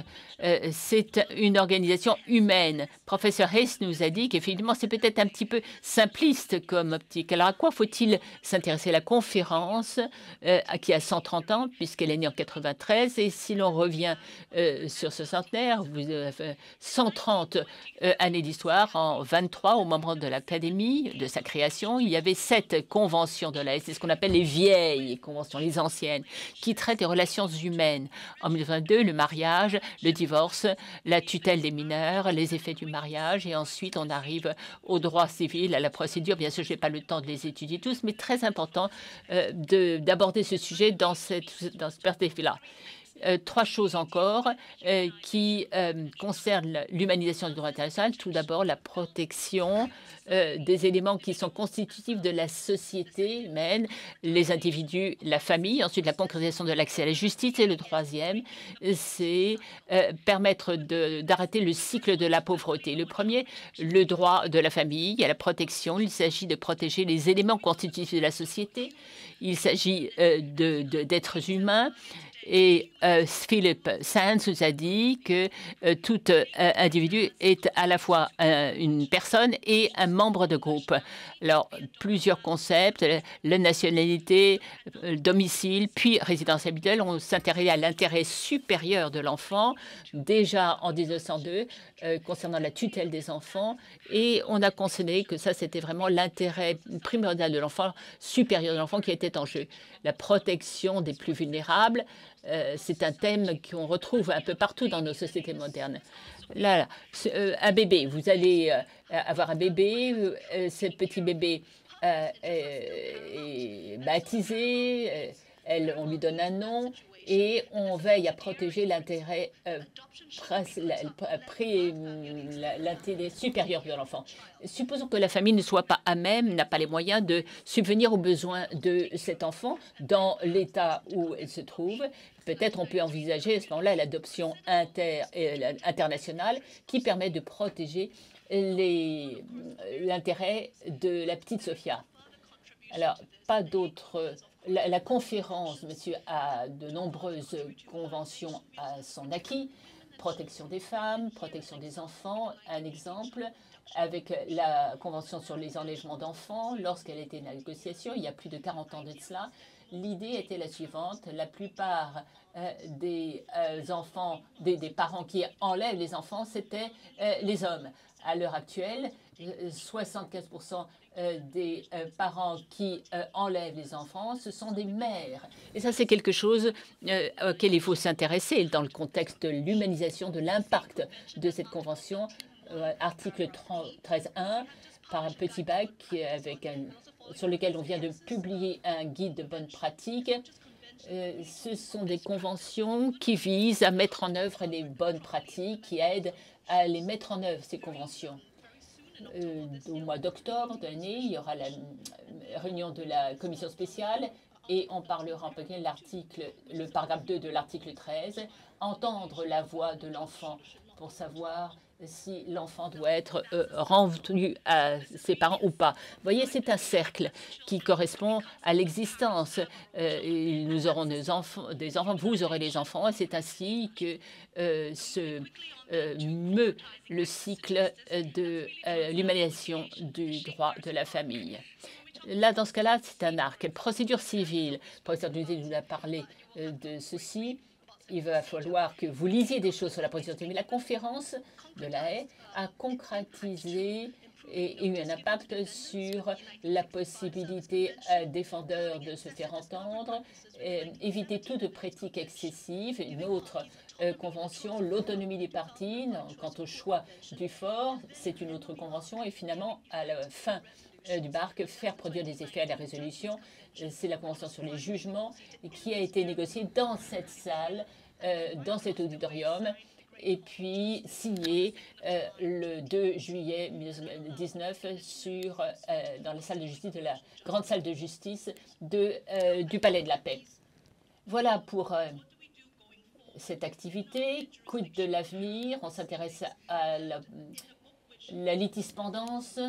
c'est une organisation humaine. Professeur Hayes nous a dit qu'effectivement, c'est peut-être un petit peu simpliste comme optique. Alors, à quoi faut-il s'intéresser? La conférence, qui a 130 ans, puisqu'elle est née en 93, et si l'on revient sur ce centenaire, vous avez 130 années d'histoire, en 23, au moment de l'Académie, de sa création, il y avait 7 conventions de l'AS, c'est ce qu'on appelle les vieilles conventions, les anciennes, qui traitent des relations humaines. En 1922, le mariage, le divorce, la tutelle des mineurs, les effets du mariage, et ensuite on arrive au droit civil, à la procédure. Bien sûr, je n'ai pas le temps de les étudier tous, mais très important d'aborder ce sujet dans ce perspective-là. 3 choses encore qui concernent l'humanisation du droit international. Tout d'abord, la protection des éléments qui sont constitutifs de la société humaine, les individus, la famille. Ensuite, la concrétisation de l'accès à la justice. Et le troisième, c'est permettre d'arrêter le cycle de la pauvreté. Le premier, le droit de la famille, il y a la protection. Il s'agit de protéger les éléments constitutifs de la société. Il s'agit d'êtres humains. Et Philip Sands nous a dit que tout individu est à la fois une personne et un membre de groupe. Alors, plusieurs concepts, la nationalité, le domicile, puis résidence habituelle. On s'intéressait à l'intérêt supérieur de l'enfant, déjà en 1902, concernant la tutelle des enfants. Et on a considéré que ça, c'était vraiment l'intérêt primordial de l'enfant, supérieur de l'enfant, qui était en jeu. La protection des plus vulnérables, c'est un thème qu'on retrouve un peu partout dans nos sociétés modernes. Là, un bébé, vous allez avoir un bébé, ce petit bébé est baptisé, on lui donne un nom et on veille à protéger l'intérêt supérieur de l'enfant. Supposons que la famille ne soit pas à même, n'a pas les moyens de subvenir aux besoins de cet enfant dans l'état où elle se trouve. Peut-être on peut envisager à ce moment-là l'adoption internationale qui permet de protéger l'intérêt de la petite Sophia. Alors, pas d'autres... La conférence, monsieur, a de nombreuses conventions à son acquis. Protection des femmes, protection des enfants. Un exemple, avec la Convention sur les enlèvements d'enfants, lorsqu'elle était en négociation, il y a plus de 40 ans de cela, l'idée était la suivante. La plupart des enfants, des parents qui enlèvent les enfants, c'était les hommes. À l'heure actuelle, 75% des parents qui enlèvent les enfants, ce sont des mères. Et ça, c'est quelque chose auquel il faut s'intéresser dans le contexte de l'humanisation, de l'impact de cette convention. Article 13.1, par un petit bac sur lequel on vient de publier un guide de bonnes pratiques. Ce sont des conventions qui visent à mettre en œuvre les bonnes pratiques, qui aident à les mettre en œuvre, ces conventions. Au mois d'octobre de l'année, il y aura la réunion de la commission spéciale et on parlera en peu le paragraphe 2 de l'article 13, entendre la voix de l'enfant pour savoir si l'enfant doit être rendu à ses parents ou pas. Vous voyez, c'est un cercle qui correspond à l'existence. Nous aurons des enfants, vous aurez les enfants, et c'est ainsi que se meut le cycle de l'humanisation du droit de la famille. Là, dans ce cas-là, c'est un arc. Procédure civile. Le professeur Dudé nous a parlé de ceci. il va falloir que vous lisiez des choses sur la position. Mais la conférence de La Haye a concrétisé et eu un impact sur la possibilité défendeur de se faire entendre, éviter toute pratique excessive. Une autre convention, l'autonomie des partis, quant au choix du fort, c'est une autre convention. Et finalement, à la fin du BARC, faire produire des effets à la résolution, c'est la convention sur les jugements qui a été négociée dans cette salle, dans cet auditorium, et puis signé le 2 juillet 2019 dans la salle de justice de la grande salle de justice du Palais de la Paix. Voilà pour cette activité. Quid de l'avenir? On s'intéresse à la litispendance.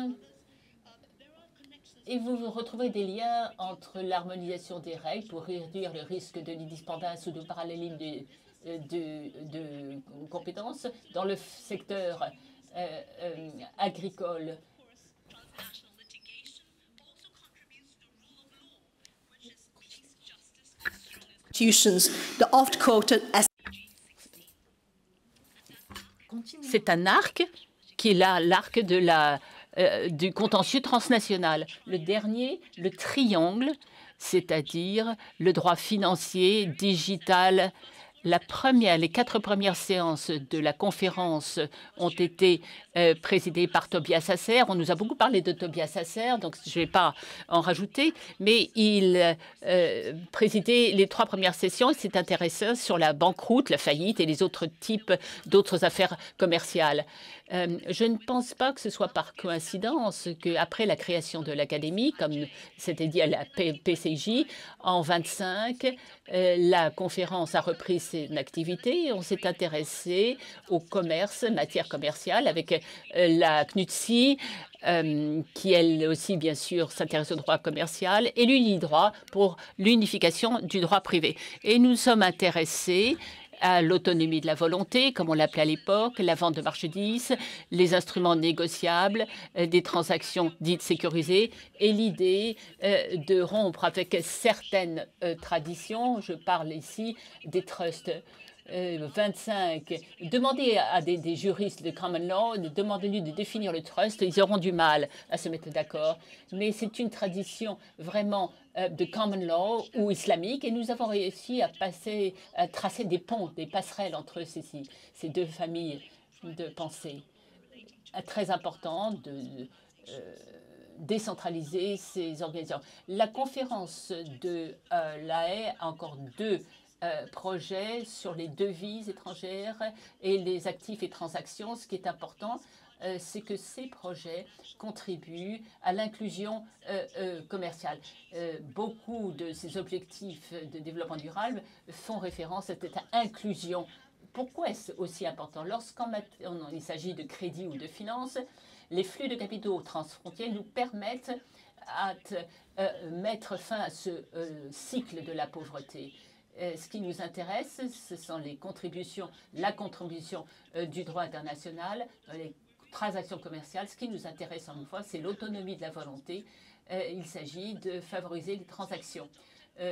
Et vous retrouvez des liens entre l'harmonisation des règles pour réduire le risque de litispendance ou de parallélisme de compétences dans le secteur agricole. C'est un arc qui est là, l'arc du contentieux transnational. Le dernier, le triangle, c'est-à-dire le droit financier, digital. Les 4 premières séances de la conférence ont été présidées par Tobias Hasser. On nous a beaucoup parlé de Tobias Hasser, donc je ne vais pas en rajouter, mais il présidait les 3 premières sessions et s'est intéressé sur la banqueroute, la faillite et les autres types d'autres affaires commerciales. Je ne pense pas que ce soit par coïncidence qu'après la création de l'Académie, comme c'était dit à la PCJ, en 25, la conférence a repris son activité et on s'est intéressé au commerce, matière commerciale, avec la CNUTSI, qui elle aussi, bien sûr, s'intéresse au droit commercial, et l'UNIDROIT pour l'unification du droit privé. Et nous sommes intéressés à l'autonomie de la volonté, comme on l'appelait à l'époque, la vente de marchandises, les instruments négociables, des transactions dites sécurisées, et l'idée de rompre avec certaines traditions. Je parle ici des trusts. 25. Demandez à des juristes de common law, demandez-lui de définir le trust, ils auront du mal à se mettre d'accord. Mais c'est une tradition vraiment de common law ou islamique, et nous avons réussi à tracer des ponts, des passerelles entre ces 2 familles de pensée. Très important de décentraliser ces organisations. La conférence de La Haye a encore 2 projets sur les devises étrangères et les actifs et transactions. Ce qui est important, c'est que ces projets contribuent à l'inclusion commerciale. Beaucoup de ces objectifs de développement durable font référence à cette inclusion. Pourquoi est-ce aussi important? Lorsqu'il s'agit de crédit ou de finances, les flux de capitaux transfrontières nous permettent de mettre fin à ce cycle de la pauvreté. Ce qui nous intéresse, ce sont la contribution du droit international, les transactions commerciales. Ce qui nous intéresse en une fois, c'est l'autonomie de la volonté. Il s'agit de favoriser les transactions.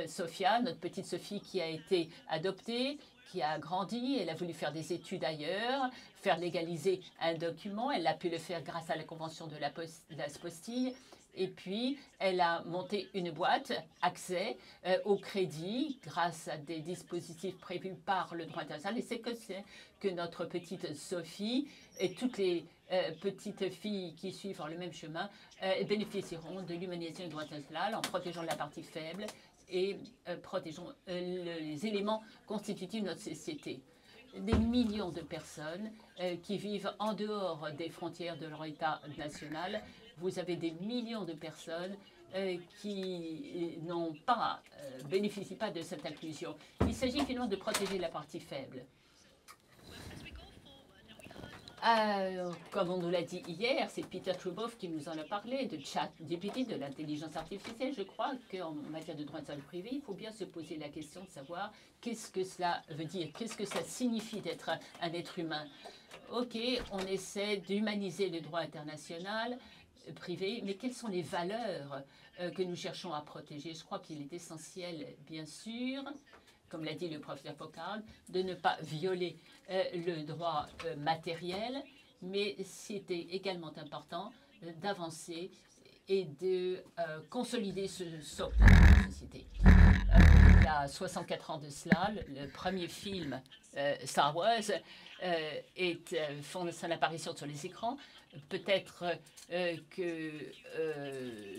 Sophia, notre petite Sophie qui a été adoptée, qui a grandi, elle a voulu faire des études ailleurs, faire légaliser un document. Elle a pu le faire grâce à la convention de la Postille. Et puis, elle a monté une boîte, accès au crédit, grâce à des dispositifs prévus par le droit international. Et c'est que notre petite Sophie et toutes les petites filles qui suivent le même chemin bénéficieront de l'humanisation du droit international en protégeant la partie faible et protégeant les éléments constitutifs de notre société. Des millions de personnes qui vivent en dehors des frontières de leur État national. Vous avez des millions de personnes qui bénéficient pas de cette inclusion. Il s'agit finalement de protéger la partie faible. Comme on nous l'a dit hier, c'est Peter Truboff qui nous en a parlé, de ChatGPT, de l'intelligence artificielle. Je crois qu'en matière de droit international privé, il faut bien se poser la question de savoir qu'est-ce que cela veut dire, qu'est-ce que ça signifie d'être un être humain. OK, on essaie d'humaniser le droit international privé, mais quelles sont les valeurs que nous cherchons à protéger? Je crois qu'il est essentiel, bien sûr, comme l'a dit le professeur Foucault, de ne pas violer le droit matériel, mais c'était également important d'avancer et de consolider ce socle de la société. Il y a 64 ans de cela, le premier film Star Wars font son apparition sur les écrans. Peut-être que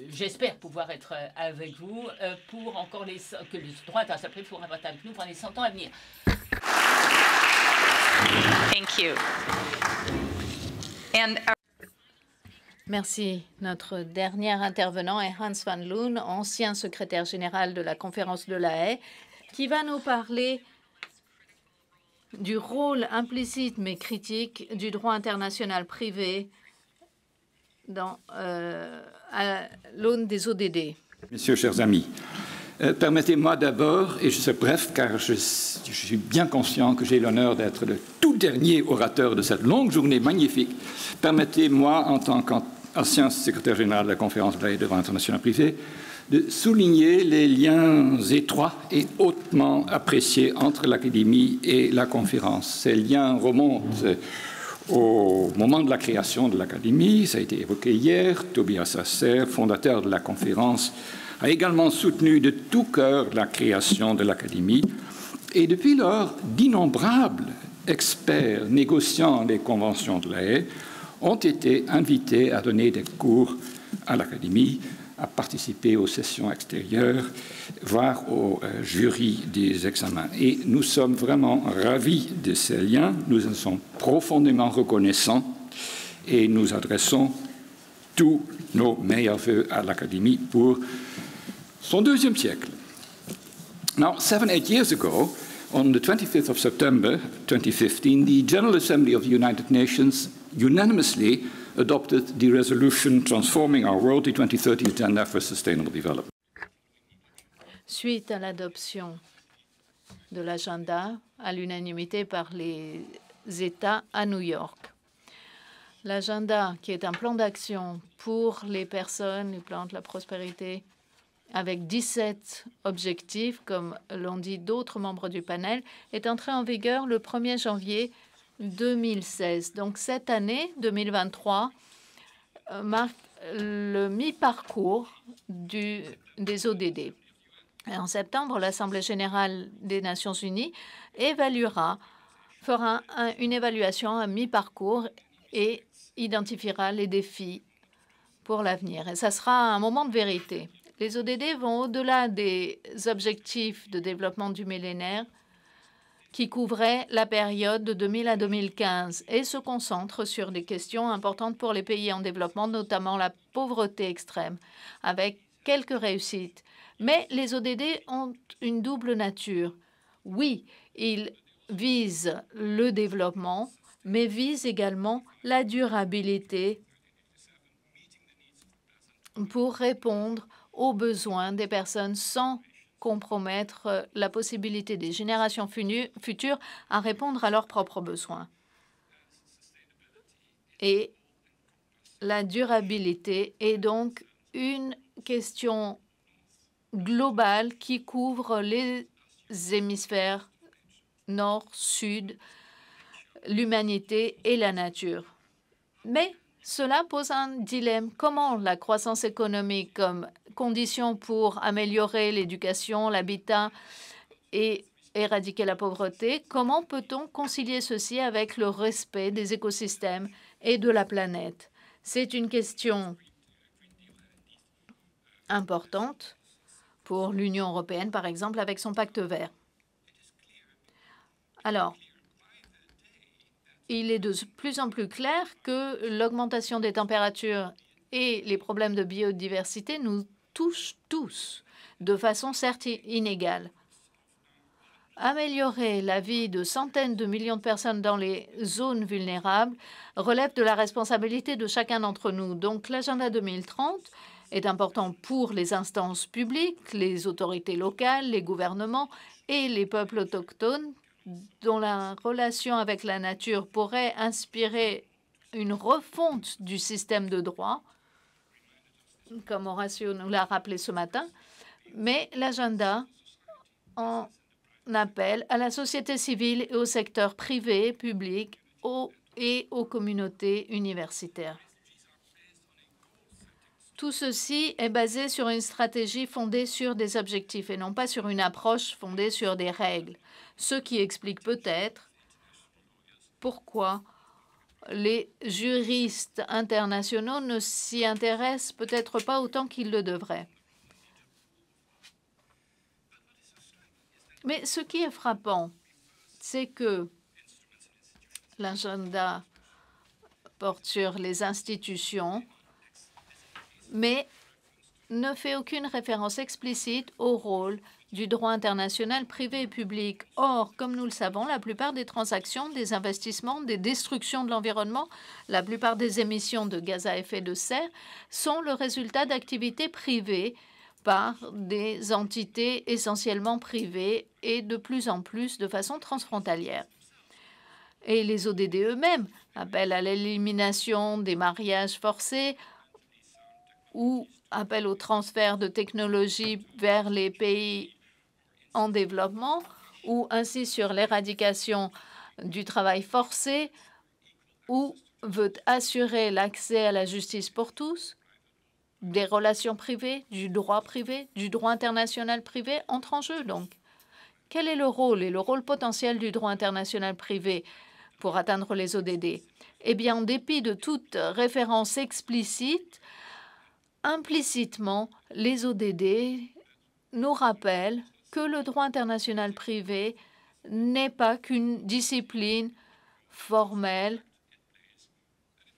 j'espère pouvoir être avec vous pour encore que le droit international privé pourra être avec nous pendant les 100 ans à venir. Thank you. Merci. Notre dernier intervenant est Hans van Loon, ancien secrétaire général de la Conférence de La Haye, qui va nous parler du rôle implicite mais critique du droit international privé à l'aune des ODD. Messieurs, chers amis, permettez-moi d'abord, et je serai bref car je suis bien conscient que j'ai l'honneur d'être le tout dernier orateur de cette longue journée magnifique, permettez-moi, en tant qu'ancien secrétaire général de la Conférence de La Haye de droit international privé, de souligner les liens étroits et hautement appréciés entre l'Académie et la Conférence. Ces liens remontent au moment de la création de l'Académie, ça a été évoqué hier. Tobias Asser, fondateur de la Conférence, a également soutenu de tout cœur la création de l'Académie. Et depuis lors, d'innombrables experts négociant les conventions de La Haye ont été invités à donner des cours à l'Académie, à participer aux sessions extérieures, voire au jury des examens. Et nous sommes vraiment ravis de ces liens, nous en sommes profondément reconnaissants et nous adressons tous nos meilleurs vœux à l'Académie pour son deuxième siècle. Now, 7-8 years ago, on the 25th of September 2015, the General Assembly of the United Nations unanimously adopted the resolution transforming our world, the 2030 Agenda for Sustainable Development. Suite à l'adoption de l'agenda à l'unanimité par les États à New York. L'agenda, qui est un plan d'action pour les personnes, les plantes, la prospérité, avec 17 objectifs, comme l'ont dit d'autres membres du panel, est entré en vigueur le 1er janvier 2016. Donc cette année, 2023, marque le mi-parcours des ODD. Et en septembre, l'Assemblée générale des Nations unies fera une évaluation à mi-parcours et identifiera les défis pour l'avenir. Et ça sera un moment de vérité. Les ODD vont au-delà des objectifs de développement du millénaire qui couvrait la période de 2000 à 2015 et se concentre sur des questions importantes pour les pays en développement, notamment la pauvreté extrême, avec quelques réussites. Mais les ODD ont une double nature. Oui, ils visent le développement, mais visent également la durabilité pour répondre aux besoins des personnes sans compromettre la possibilité des générations futures à répondre à leurs propres besoins. Et la durabilité est donc une question globale qui couvre les hémisphères nord, sud, l'humanité et la nature. Mais cela pose un dilemme. Comment la croissance économique comme condition pour améliorer l'éducation, l'habitat et éradiquer la pauvreté, comment peut-on concilier ceci avec le respect des écosystèmes et de la planète? C'est une question importante pour l'Union européenne, par exemple, avec son pacte vert. Alors, il est de plus en plus clair que l'augmentation des températures et les problèmes de biodiversité nous touchent tous, de façon certes inégale. Améliorer la vie de centaines de millions de personnes dans les zones vulnérables relève de la responsabilité de chacun d'entre nous. Donc, l'agenda 2030 est important pour les instances publiques, les autorités locales, les gouvernements et les peuples autochtones, dont la relation avec la nature pourrait inspirer une refonte du système de droit, comme Horacio nous l'a rappelé ce matin. Mais l'agenda en appelle à la société civile et au secteur privé et public et aux communautés universitaires. Tout ceci est basé sur une stratégie fondée sur des objectifs et non pas sur une approche fondée sur des règles, ce qui explique peut-être pourquoi les juristes internationaux ne s'y intéressent peut-être pas autant qu'ils le devraient. Mais ce qui est frappant, c'est que l'agenda porte sur les institutions, mais ne fait aucune référence explicite au rôle du droit international privé et public. Or, comme nous le savons, la plupart des transactions, des investissements, des destructions de l'environnement, la plupart des émissions de gaz à effet de serre sont le résultat d'activités privées par des entités essentiellement privées et de plus en plus de façon transfrontalière. Et les ODD eux-mêmes appellent à l'élimination des mariages forcés ou appellent au transfert de technologies vers les pays en développement ou ainsi sur l'éradication du travail forcé ou veut assurer l'accès à la justice pour tous, des relations privées, du droit international privé entrent en jeu donc. Quel est le rôle et le rôle potentiel du droit international privé pour atteindre les ODD? Eh bien, en dépit de toute référence explicite, implicitement, les ODD nous rappellent que le droit international privé n'est pas qu'une discipline formelle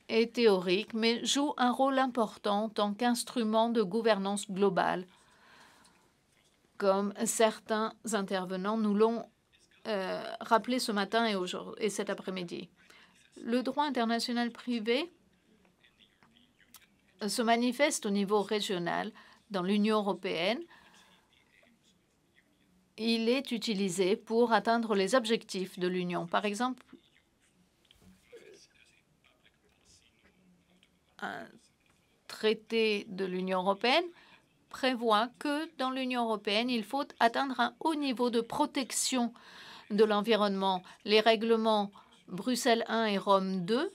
et théorique, mais joue un rôle important en tant qu'instrument de gouvernance globale, comme certains intervenants nous l'ont rappelé ce matin et cet après-midi. Le droit international privé se manifeste au niveau régional dans l'Union européenne. Il est utilisé pour atteindre les objectifs de l'Union. Par exemple, un traité de l'Union européenne prévoit que dans l'Union européenne, il faut atteindre un haut niveau de protection de l'environnement. Les règlements Bruxelles I et Rome II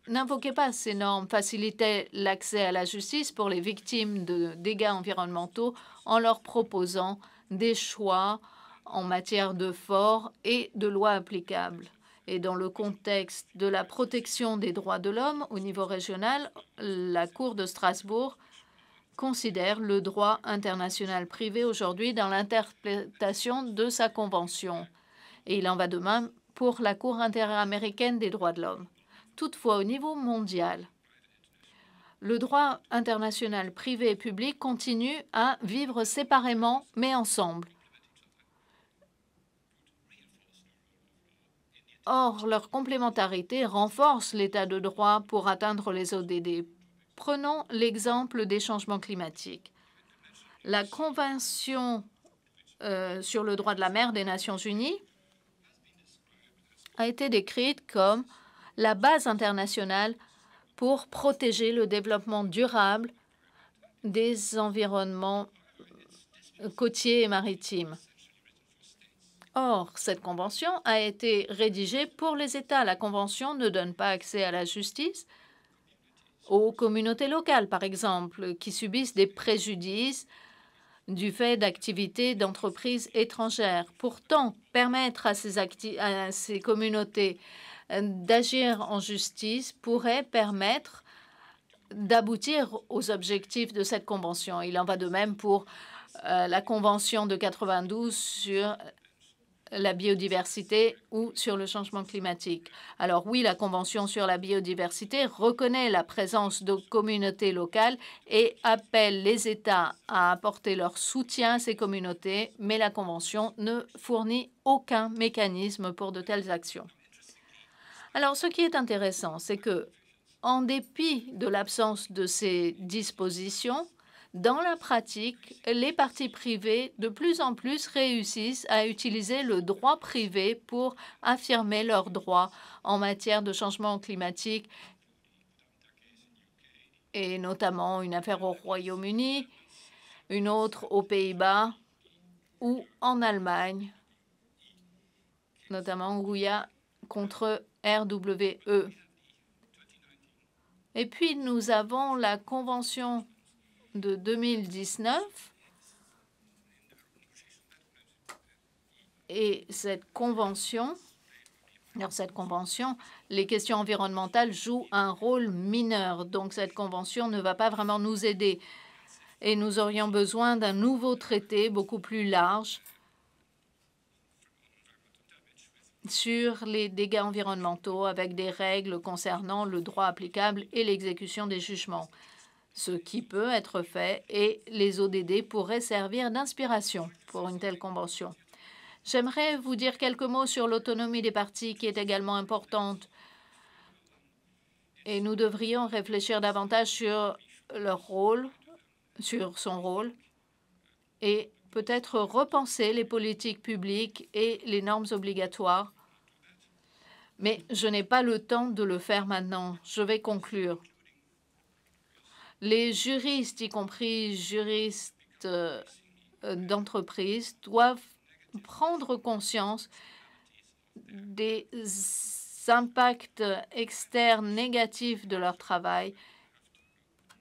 n'invoquaient pas ces normes, facilitaient l'accès à la justice pour les victimes de dégâts environnementaux en leur proposant des choix en matière de forts et de lois applicables. Et dans le contexte de la protection des droits de l'homme au niveau régional, la Cour de Strasbourg considère le droit international privé aujourd'hui dans l'interprétation de sa convention. Et il en va de même pour la Cour interaméricaine des droits de l'homme. Toutefois, au niveau mondial, le droit international privé et public continue à vivre séparément, mais ensemble. Or, leur complémentarité renforce l'état de droit pour atteindre les ODD. Prenons l'exemple des changements climatiques. La Convention sur le droit de la mer des Nations unies a été décrite comme la base internationale pour protéger le développement durable des environnements côtiers et maritimes. Or, cette convention a été rédigée pour les États. La convention ne donne pas accès à la justice aux communautés locales, par exemple, qui subissent des préjudices du fait d'activités d'entreprises étrangères. Pourtant, permettre à ces communautés d'agir en justice pourrait permettre d'aboutir aux objectifs de cette convention. Il en va de même pour la Convention de 92 sur la biodiversité ou sur le changement climatique. Alors oui, la Convention sur la biodiversité reconnaît la présence de communautés locales et appelle les États à apporter leur soutien à ces communautés, mais la Convention ne fournit aucun mécanisme pour de telles actions. Alors, ce qui est intéressant, c'est que, en dépit de l'absence de ces dispositions, dans la pratique, les parties privées de plus en plus réussissent à utiliser le droit privé pour affirmer leurs droits en matière de changement climatique, et notamment une affaire au Royaume-Uni, une autre aux Pays-Bas ou en Allemagne, notamment Ouya contre RWE. Et puis, nous avons la convention de 2019. Et dans cette convention, les questions environnementales jouent un rôle mineur. Donc, cette convention ne va pas vraiment nous aider. Et nous aurions besoin d'un nouveau traité beaucoup plus large sur les dégâts environnementaux avec des règles concernant le droit applicable et l'exécution des jugements, ce qui peut être fait, et les ODD pourraient servir d'inspiration pour une telle convention. J'aimerais vous dire quelques mots sur l'autonomie des partis qui est également importante. Et nous devrions réfléchir davantage sur leur rôle, sur son rôle, et peut-être repenser les politiques publiques et les normes obligatoires. Mais je n'ai pas le temps de le faire maintenant. Je vais conclure. Les juristes, y compris juristes d'entreprise, doivent prendre conscience des impacts externes négatifs de leur travail,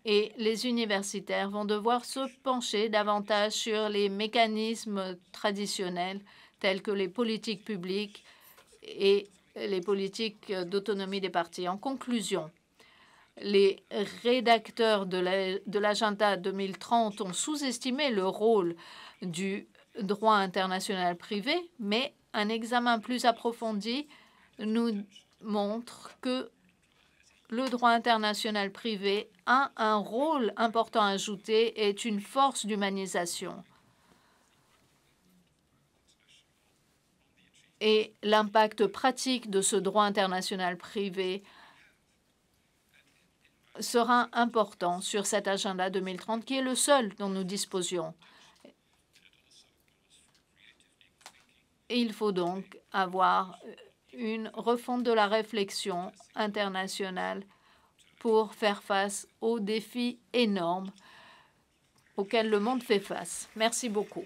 et les universitaires vont devoir se pencher davantage sur les mécanismes traditionnels tels que les politiques publiques et les politiques d'autonomie des partis. En conclusion, les rédacteurs de l'agenda 2030 ont sous-estimé le rôle du droit international privé, mais un examen plus approfondi nous montre que le droit international privé a un rôle important à jouer et est une force d'humanisation. Et l'impact pratique de ce droit international privé sera important sur cet agenda 2030, qui est le seul dont nous disposions. Et il faut donc avoir une refonte de la réflexion internationale pour faire face aux défis énormes auxquels le monde fait face. Merci beaucoup.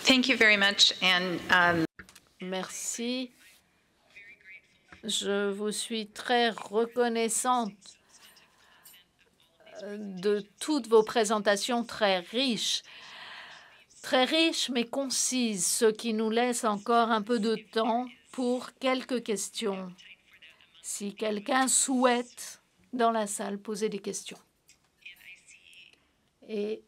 Thank you very much. Merci. Je vous suis très reconnaissante de toutes vos présentations très riches mais concises, ce qui nous laisse encore un peu de temps pour quelques questions. Si quelqu'un souhaite dans la salle poser des questions. Et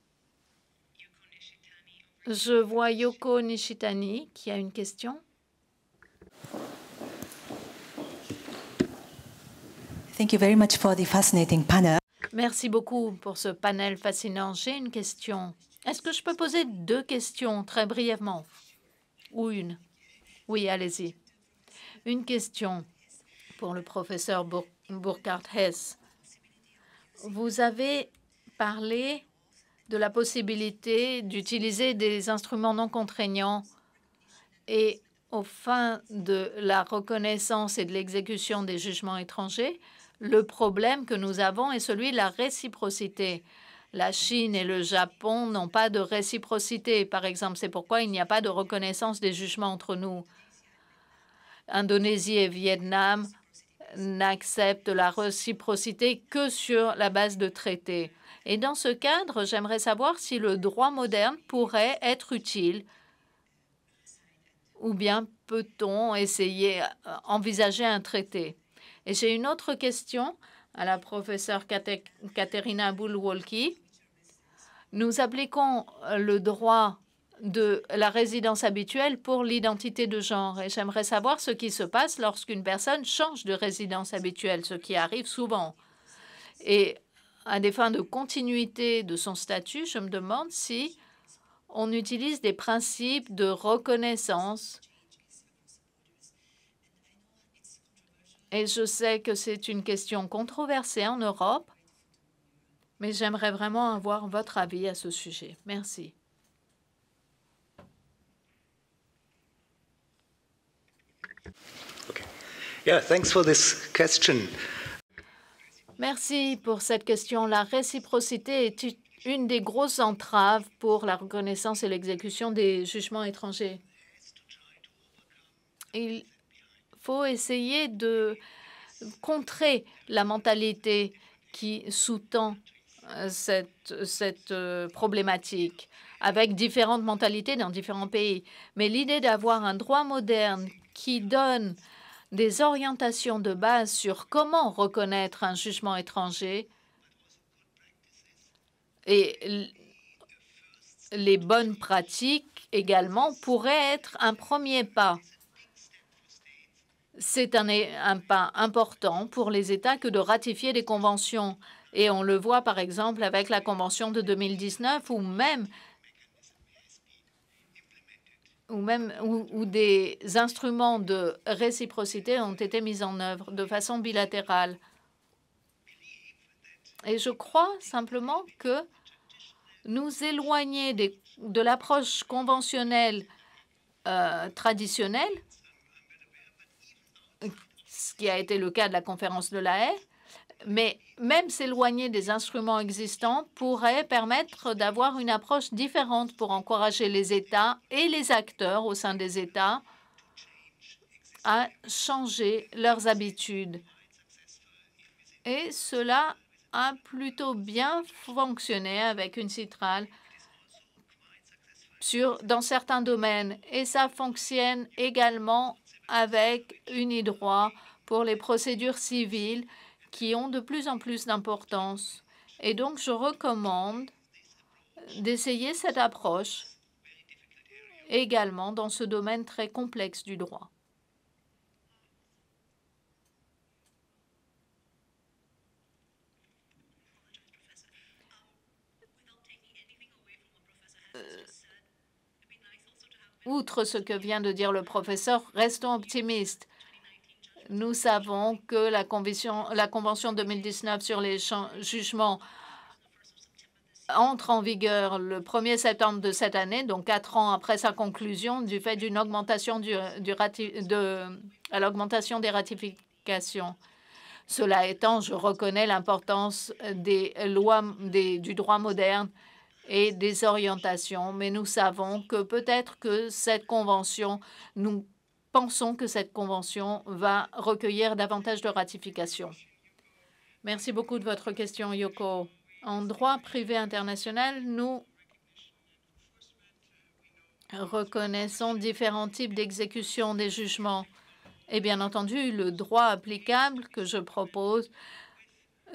je vois Yoko Nishitani qui a une question. Thank you very much for the fascinating panel. Merci beaucoup pour ce panel fascinant. J'ai une question. Est-ce que je peux poser deux questions très brièvement? Ou une? Oui, allez-y. Une question pour le professeur Burkhard Hess. Vous avez parlé de la possibilité d'utiliser des instruments non contraignants et aux fins de la reconnaissance et de l'exécution des jugements étrangers. Le problème que nous avons est celui de la réciprocité. La Chine et le Japon n'ont pas de réciprocité, par exemple. C'est pourquoi il n'y a pas de reconnaissance des jugements entre nous. Indonésie et Vietnam n'acceptent la réciprocité que sur la base de traités. Et dans ce cadre, j'aimerais savoir si le droit moderne pourrait être utile, ou bien peut-on envisager un traité. Et j'ai une autre question à la professeure Katerina Bulwolki. Nous appliquons le droit de la résidence habituelle pour l'identité de genre. Et j'aimerais savoir ce qui se passe lorsqu'une personne change de résidence habituelle, ce qui arrive souvent. Et à des fins de continuité de son statut, je me demande si on utilise des principes de reconnaissance. Et je sais que c'est une question controversée en Europe, mais j'aimerais vraiment avoir votre avis à ce sujet. Merci. Okay. Yeah, thanks for this question. Merci pour cette question. La réciprocité est une des grosses entraves pour la reconnaissance et l'exécution des jugements étrangers. Il faut essayer de contrer la mentalité qui sous-tend cette problématique, avec différentes mentalités dans différents pays. Mais l'idée d'avoir un droit moderne qui donne des orientations de base sur comment reconnaître un jugement étranger et les bonnes pratiques également pourraient être un premier pas. C'est un pas important pour les États que de ratifier des conventions. Et on le voit par exemple avec la Convention de 2019 où des instruments de réciprocité ont été mis en œuvre de façon bilatérale. Et je crois simplement que nous éloigner de l'approche conventionnelle traditionnelle, ce qui a été le cas de la conférence de La Haye, mais même s'éloigner des instruments existants pourrait permettre d'avoir une approche différente pour encourager les États et les acteurs au sein des États à changer leurs habitudes. Et cela a plutôt bien fonctionné avec UNCITRAL dans certains domaines. Et ça fonctionne également avec UNIDROIT pour les procédures civiles qui ont de plus en plus d'importance. Et donc, je recommande d'essayer cette approche également dans ce domaine très complexe du droit. Outre ce que vient de dire le professeur, restons optimistes. Nous savons que la Convention 2019 sur les jugements entre en vigueur le 1er septembre de cette année, donc 4 ans après sa conclusion, du fait d'une augmentation à l'augmentation des ratifications. Cela étant, je reconnais l'importance des lois du droit moderne et des orientations, mais nous savons que peut-être que cette convention, nous pensons que cette convention va recueillir davantage de ratifications. Merci beaucoup de votre question, Yoko. En droit privé international, nous reconnaissons différents types d'exécution des jugements. Et bien entendu, le droit applicable que je propose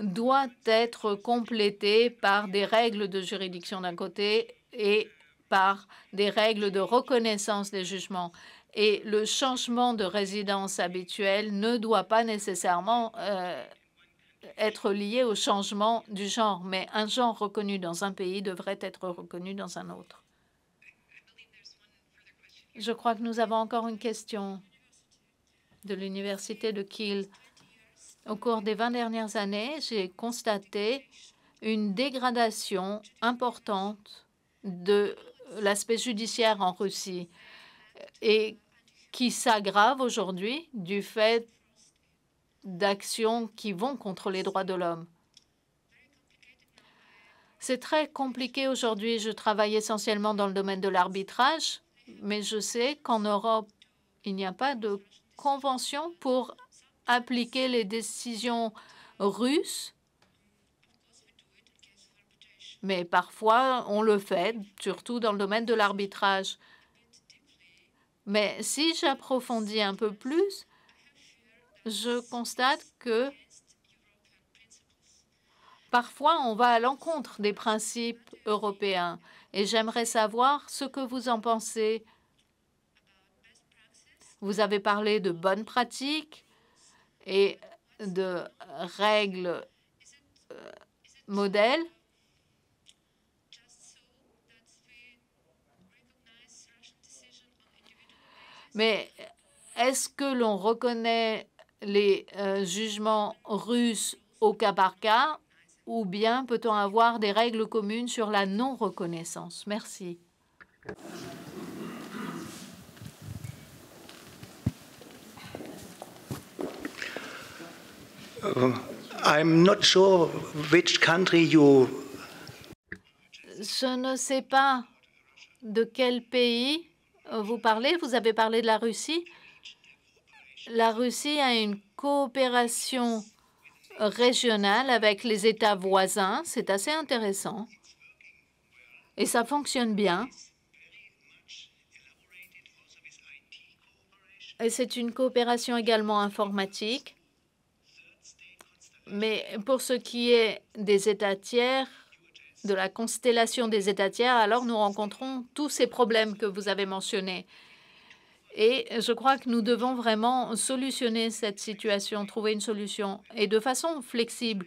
doit être complété par des règles de juridiction d'un côté et par des règles de reconnaissance des jugements. Et le changement de résidence habituelle ne doit pas nécessairement être lié au changement du genre, mais un genre reconnu dans un pays devrait être reconnu dans un autre. Je crois que nous avons encore une question de l'Université de Kiel. Au cours des 20 dernières années, j'ai constaté une dégradation importante de l'aspect judiciaire en Russie et qui s'aggrave aujourd'hui du fait d'actions qui vont contre les droits de l'homme. C'est très compliqué aujourd'hui. Je travaille essentiellement dans le domaine de l'arbitrage, mais je sais qu'en Europe, il n'y a pas de convention pour appliquer les décisions russes, mais parfois on le fait, surtout dans le domaine de l'arbitrage. Mais si j'approfondis un peu plus, je constate que parfois on va à l'encontre des principes européens. Et j'aimerais savoir ce que vous en pensez. Vous avez parlé de bonnes pratiques et de règles modèles. Mais est-ce que l'on reconnaît les jugements russes au cas par cas ou bien peut-on avoir des règles communes sur la non-reconnaissance? Merci. I'm not sure which country you... Je ne sais pas de quel pays vous parlez. Vous avez parlé de la Russie. La Russie a une coopération régionale avec les États voisins. C'est assez intéressant. Et ça fonctionne bien. Et c'est une coopération également informatique. Mais pour ce qui est des États tiers, de la constellation des États tiers, alors nous rencontrons tous ces problèmes que vous avez mentionnés. Et je crois que nous devons vraiment solutionner cette situation, trouver une solution, et de façon flexible.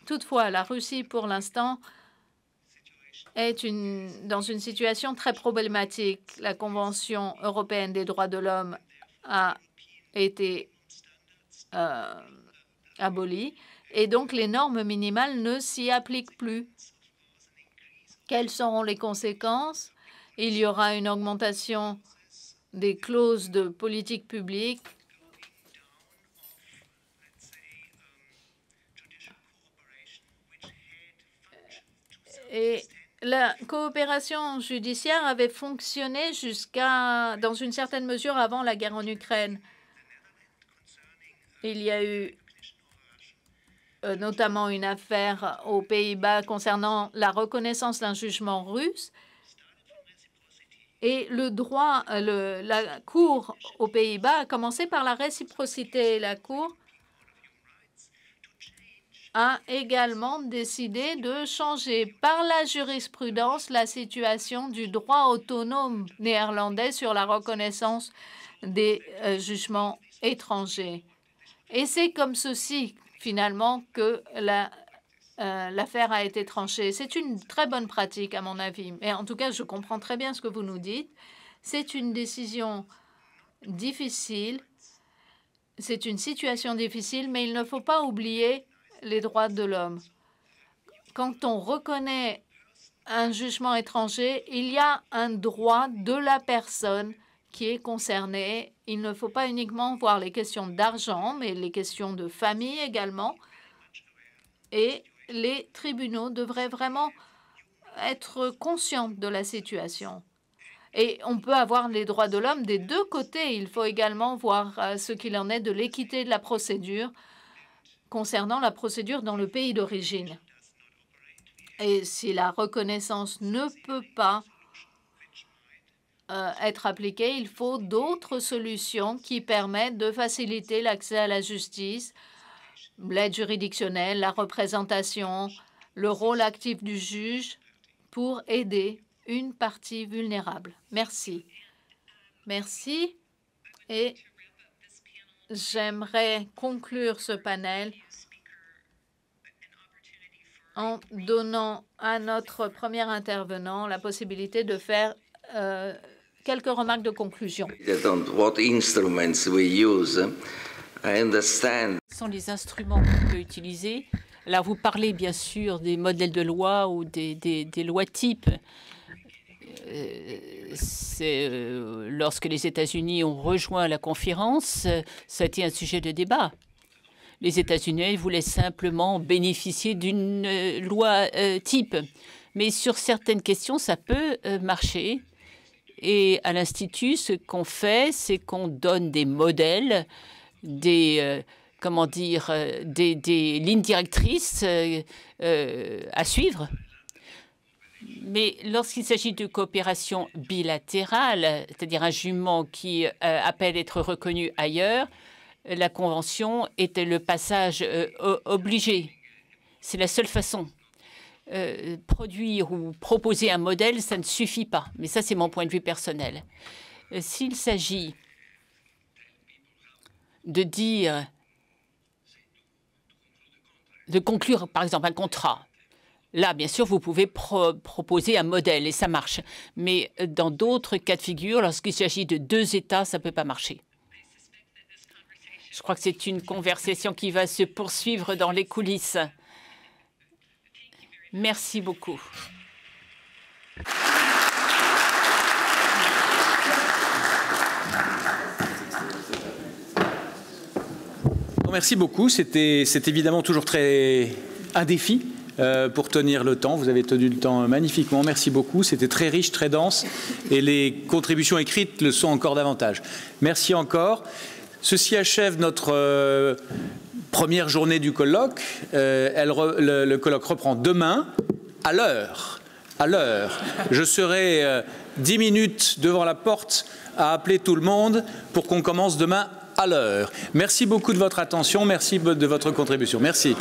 Toutefois, la Russie, pour l'instant, est dans une situation très problématique. La Convention européenne des droits de l'homme a été abolie, et donc les normes minimales ne s'y appliquent plus. Quelles seront les conséquences? Il y aura une augmentation des clauses de politique publique et la coopération judiciaire avait fonctionné dans une certaine mesure avant la guerre en Ukraine. Il y a eu notamment une affaire aux Pays-Bas concernant la reconnaissance d'un jugement russe. Et le droit, la Cour aux Pays-Bas a commencé par la réciprocité. La Cour a également décidé de changer par la jurisprudence la situation du droit autonome néerlandais sur la reconnaissance des jugements étrangers. Et c'est comme ceci, finalement, que l'affaire a été tranchée. C'est une très bonne pratique, à mon avis. Mais en tout cas, je comprends très bien ce que vous nous dites. C'est une décision difficile. C'est une situation difficile, mais il ne faut pas oublier les droits de l'homme. Quand on reconnaît un jugement étranger, il y a un droit de la personne qui est concernée. Il ne faut pas uniquement voir les questions d'argent, mais les questions de famille également. Et les tribunaux devraient vraiment être conscients de la situation. Et on peut avoir les droits de l'homme des deux côtés. Il faut également voir ce qu'il en est de l'équité de la procédure concernant la procédure dans le pays d'origine. Et si la reconnaissance ne peut pas être appliquée, il faut d'autres solutions qui permettent de faciliter l'accès à la justice, l'aide juridictionnelle, la représentation, le rôle actif du juge pour aider une partie vulnérable. Merci. Merci. Et j'aimerais conclure ce panel en donnant à notre premier intervenant la possibilité de faire quelques remarques de conclusion. Ce sont les instruments qu'on peut utiliser. Là, vous parlez bien sûr des modèles de loi ou des lois types. Lorsque les États-Unis ont rejoint la conférence, ça a été un sujet de débat. Les États-Unis voulaient simplement bénéficier d'une loi type. Mais sur certaines questions, ça peut marcher. Et à l'Institut, ce qu'on fait, c'est qu'on donne des modèles, des lignes directrices à suivre. Mais lorsqu'il s'agit de coopération bilatérale, c'est-à-dire un jugement qui appelle à être reconnu ailleurs, la Convention était le passage obligé. C'est la seule façon. Produire ou proposer un modèle, ça ne suffit pas. Mais ça, c'est mon point de vue personnel. S'il s'agit de conclure, par exemple, un contrat, là, bien sûr, vous pouvez proposer un modèle et ça marche. Mais dans d'autres cas de figure, lorsqu'il s'agit de deux États, ça ne peut pas marcher. Je crois que c'est une conversation qui va se poursuivre dans les coulisses. Merci beaucoup. Merci beaucoup. C'est évidemment toujours un défi pour tenir le temps. Vous avez tenu le temps magnifiquement. Merci beaucoup. C'était très riche, très dense. Et les contributions écrites le sont encore davantage. Merci encore. Ceci achève notre première journée du colloque. Le colloque reprend demain à l'heure. Je serai 10 minutes devant la porte à appeler tout le monde pour qu'on commence demain à l'heure. Merci beaucoup de votre attention. Merci de votre contribution. Merci.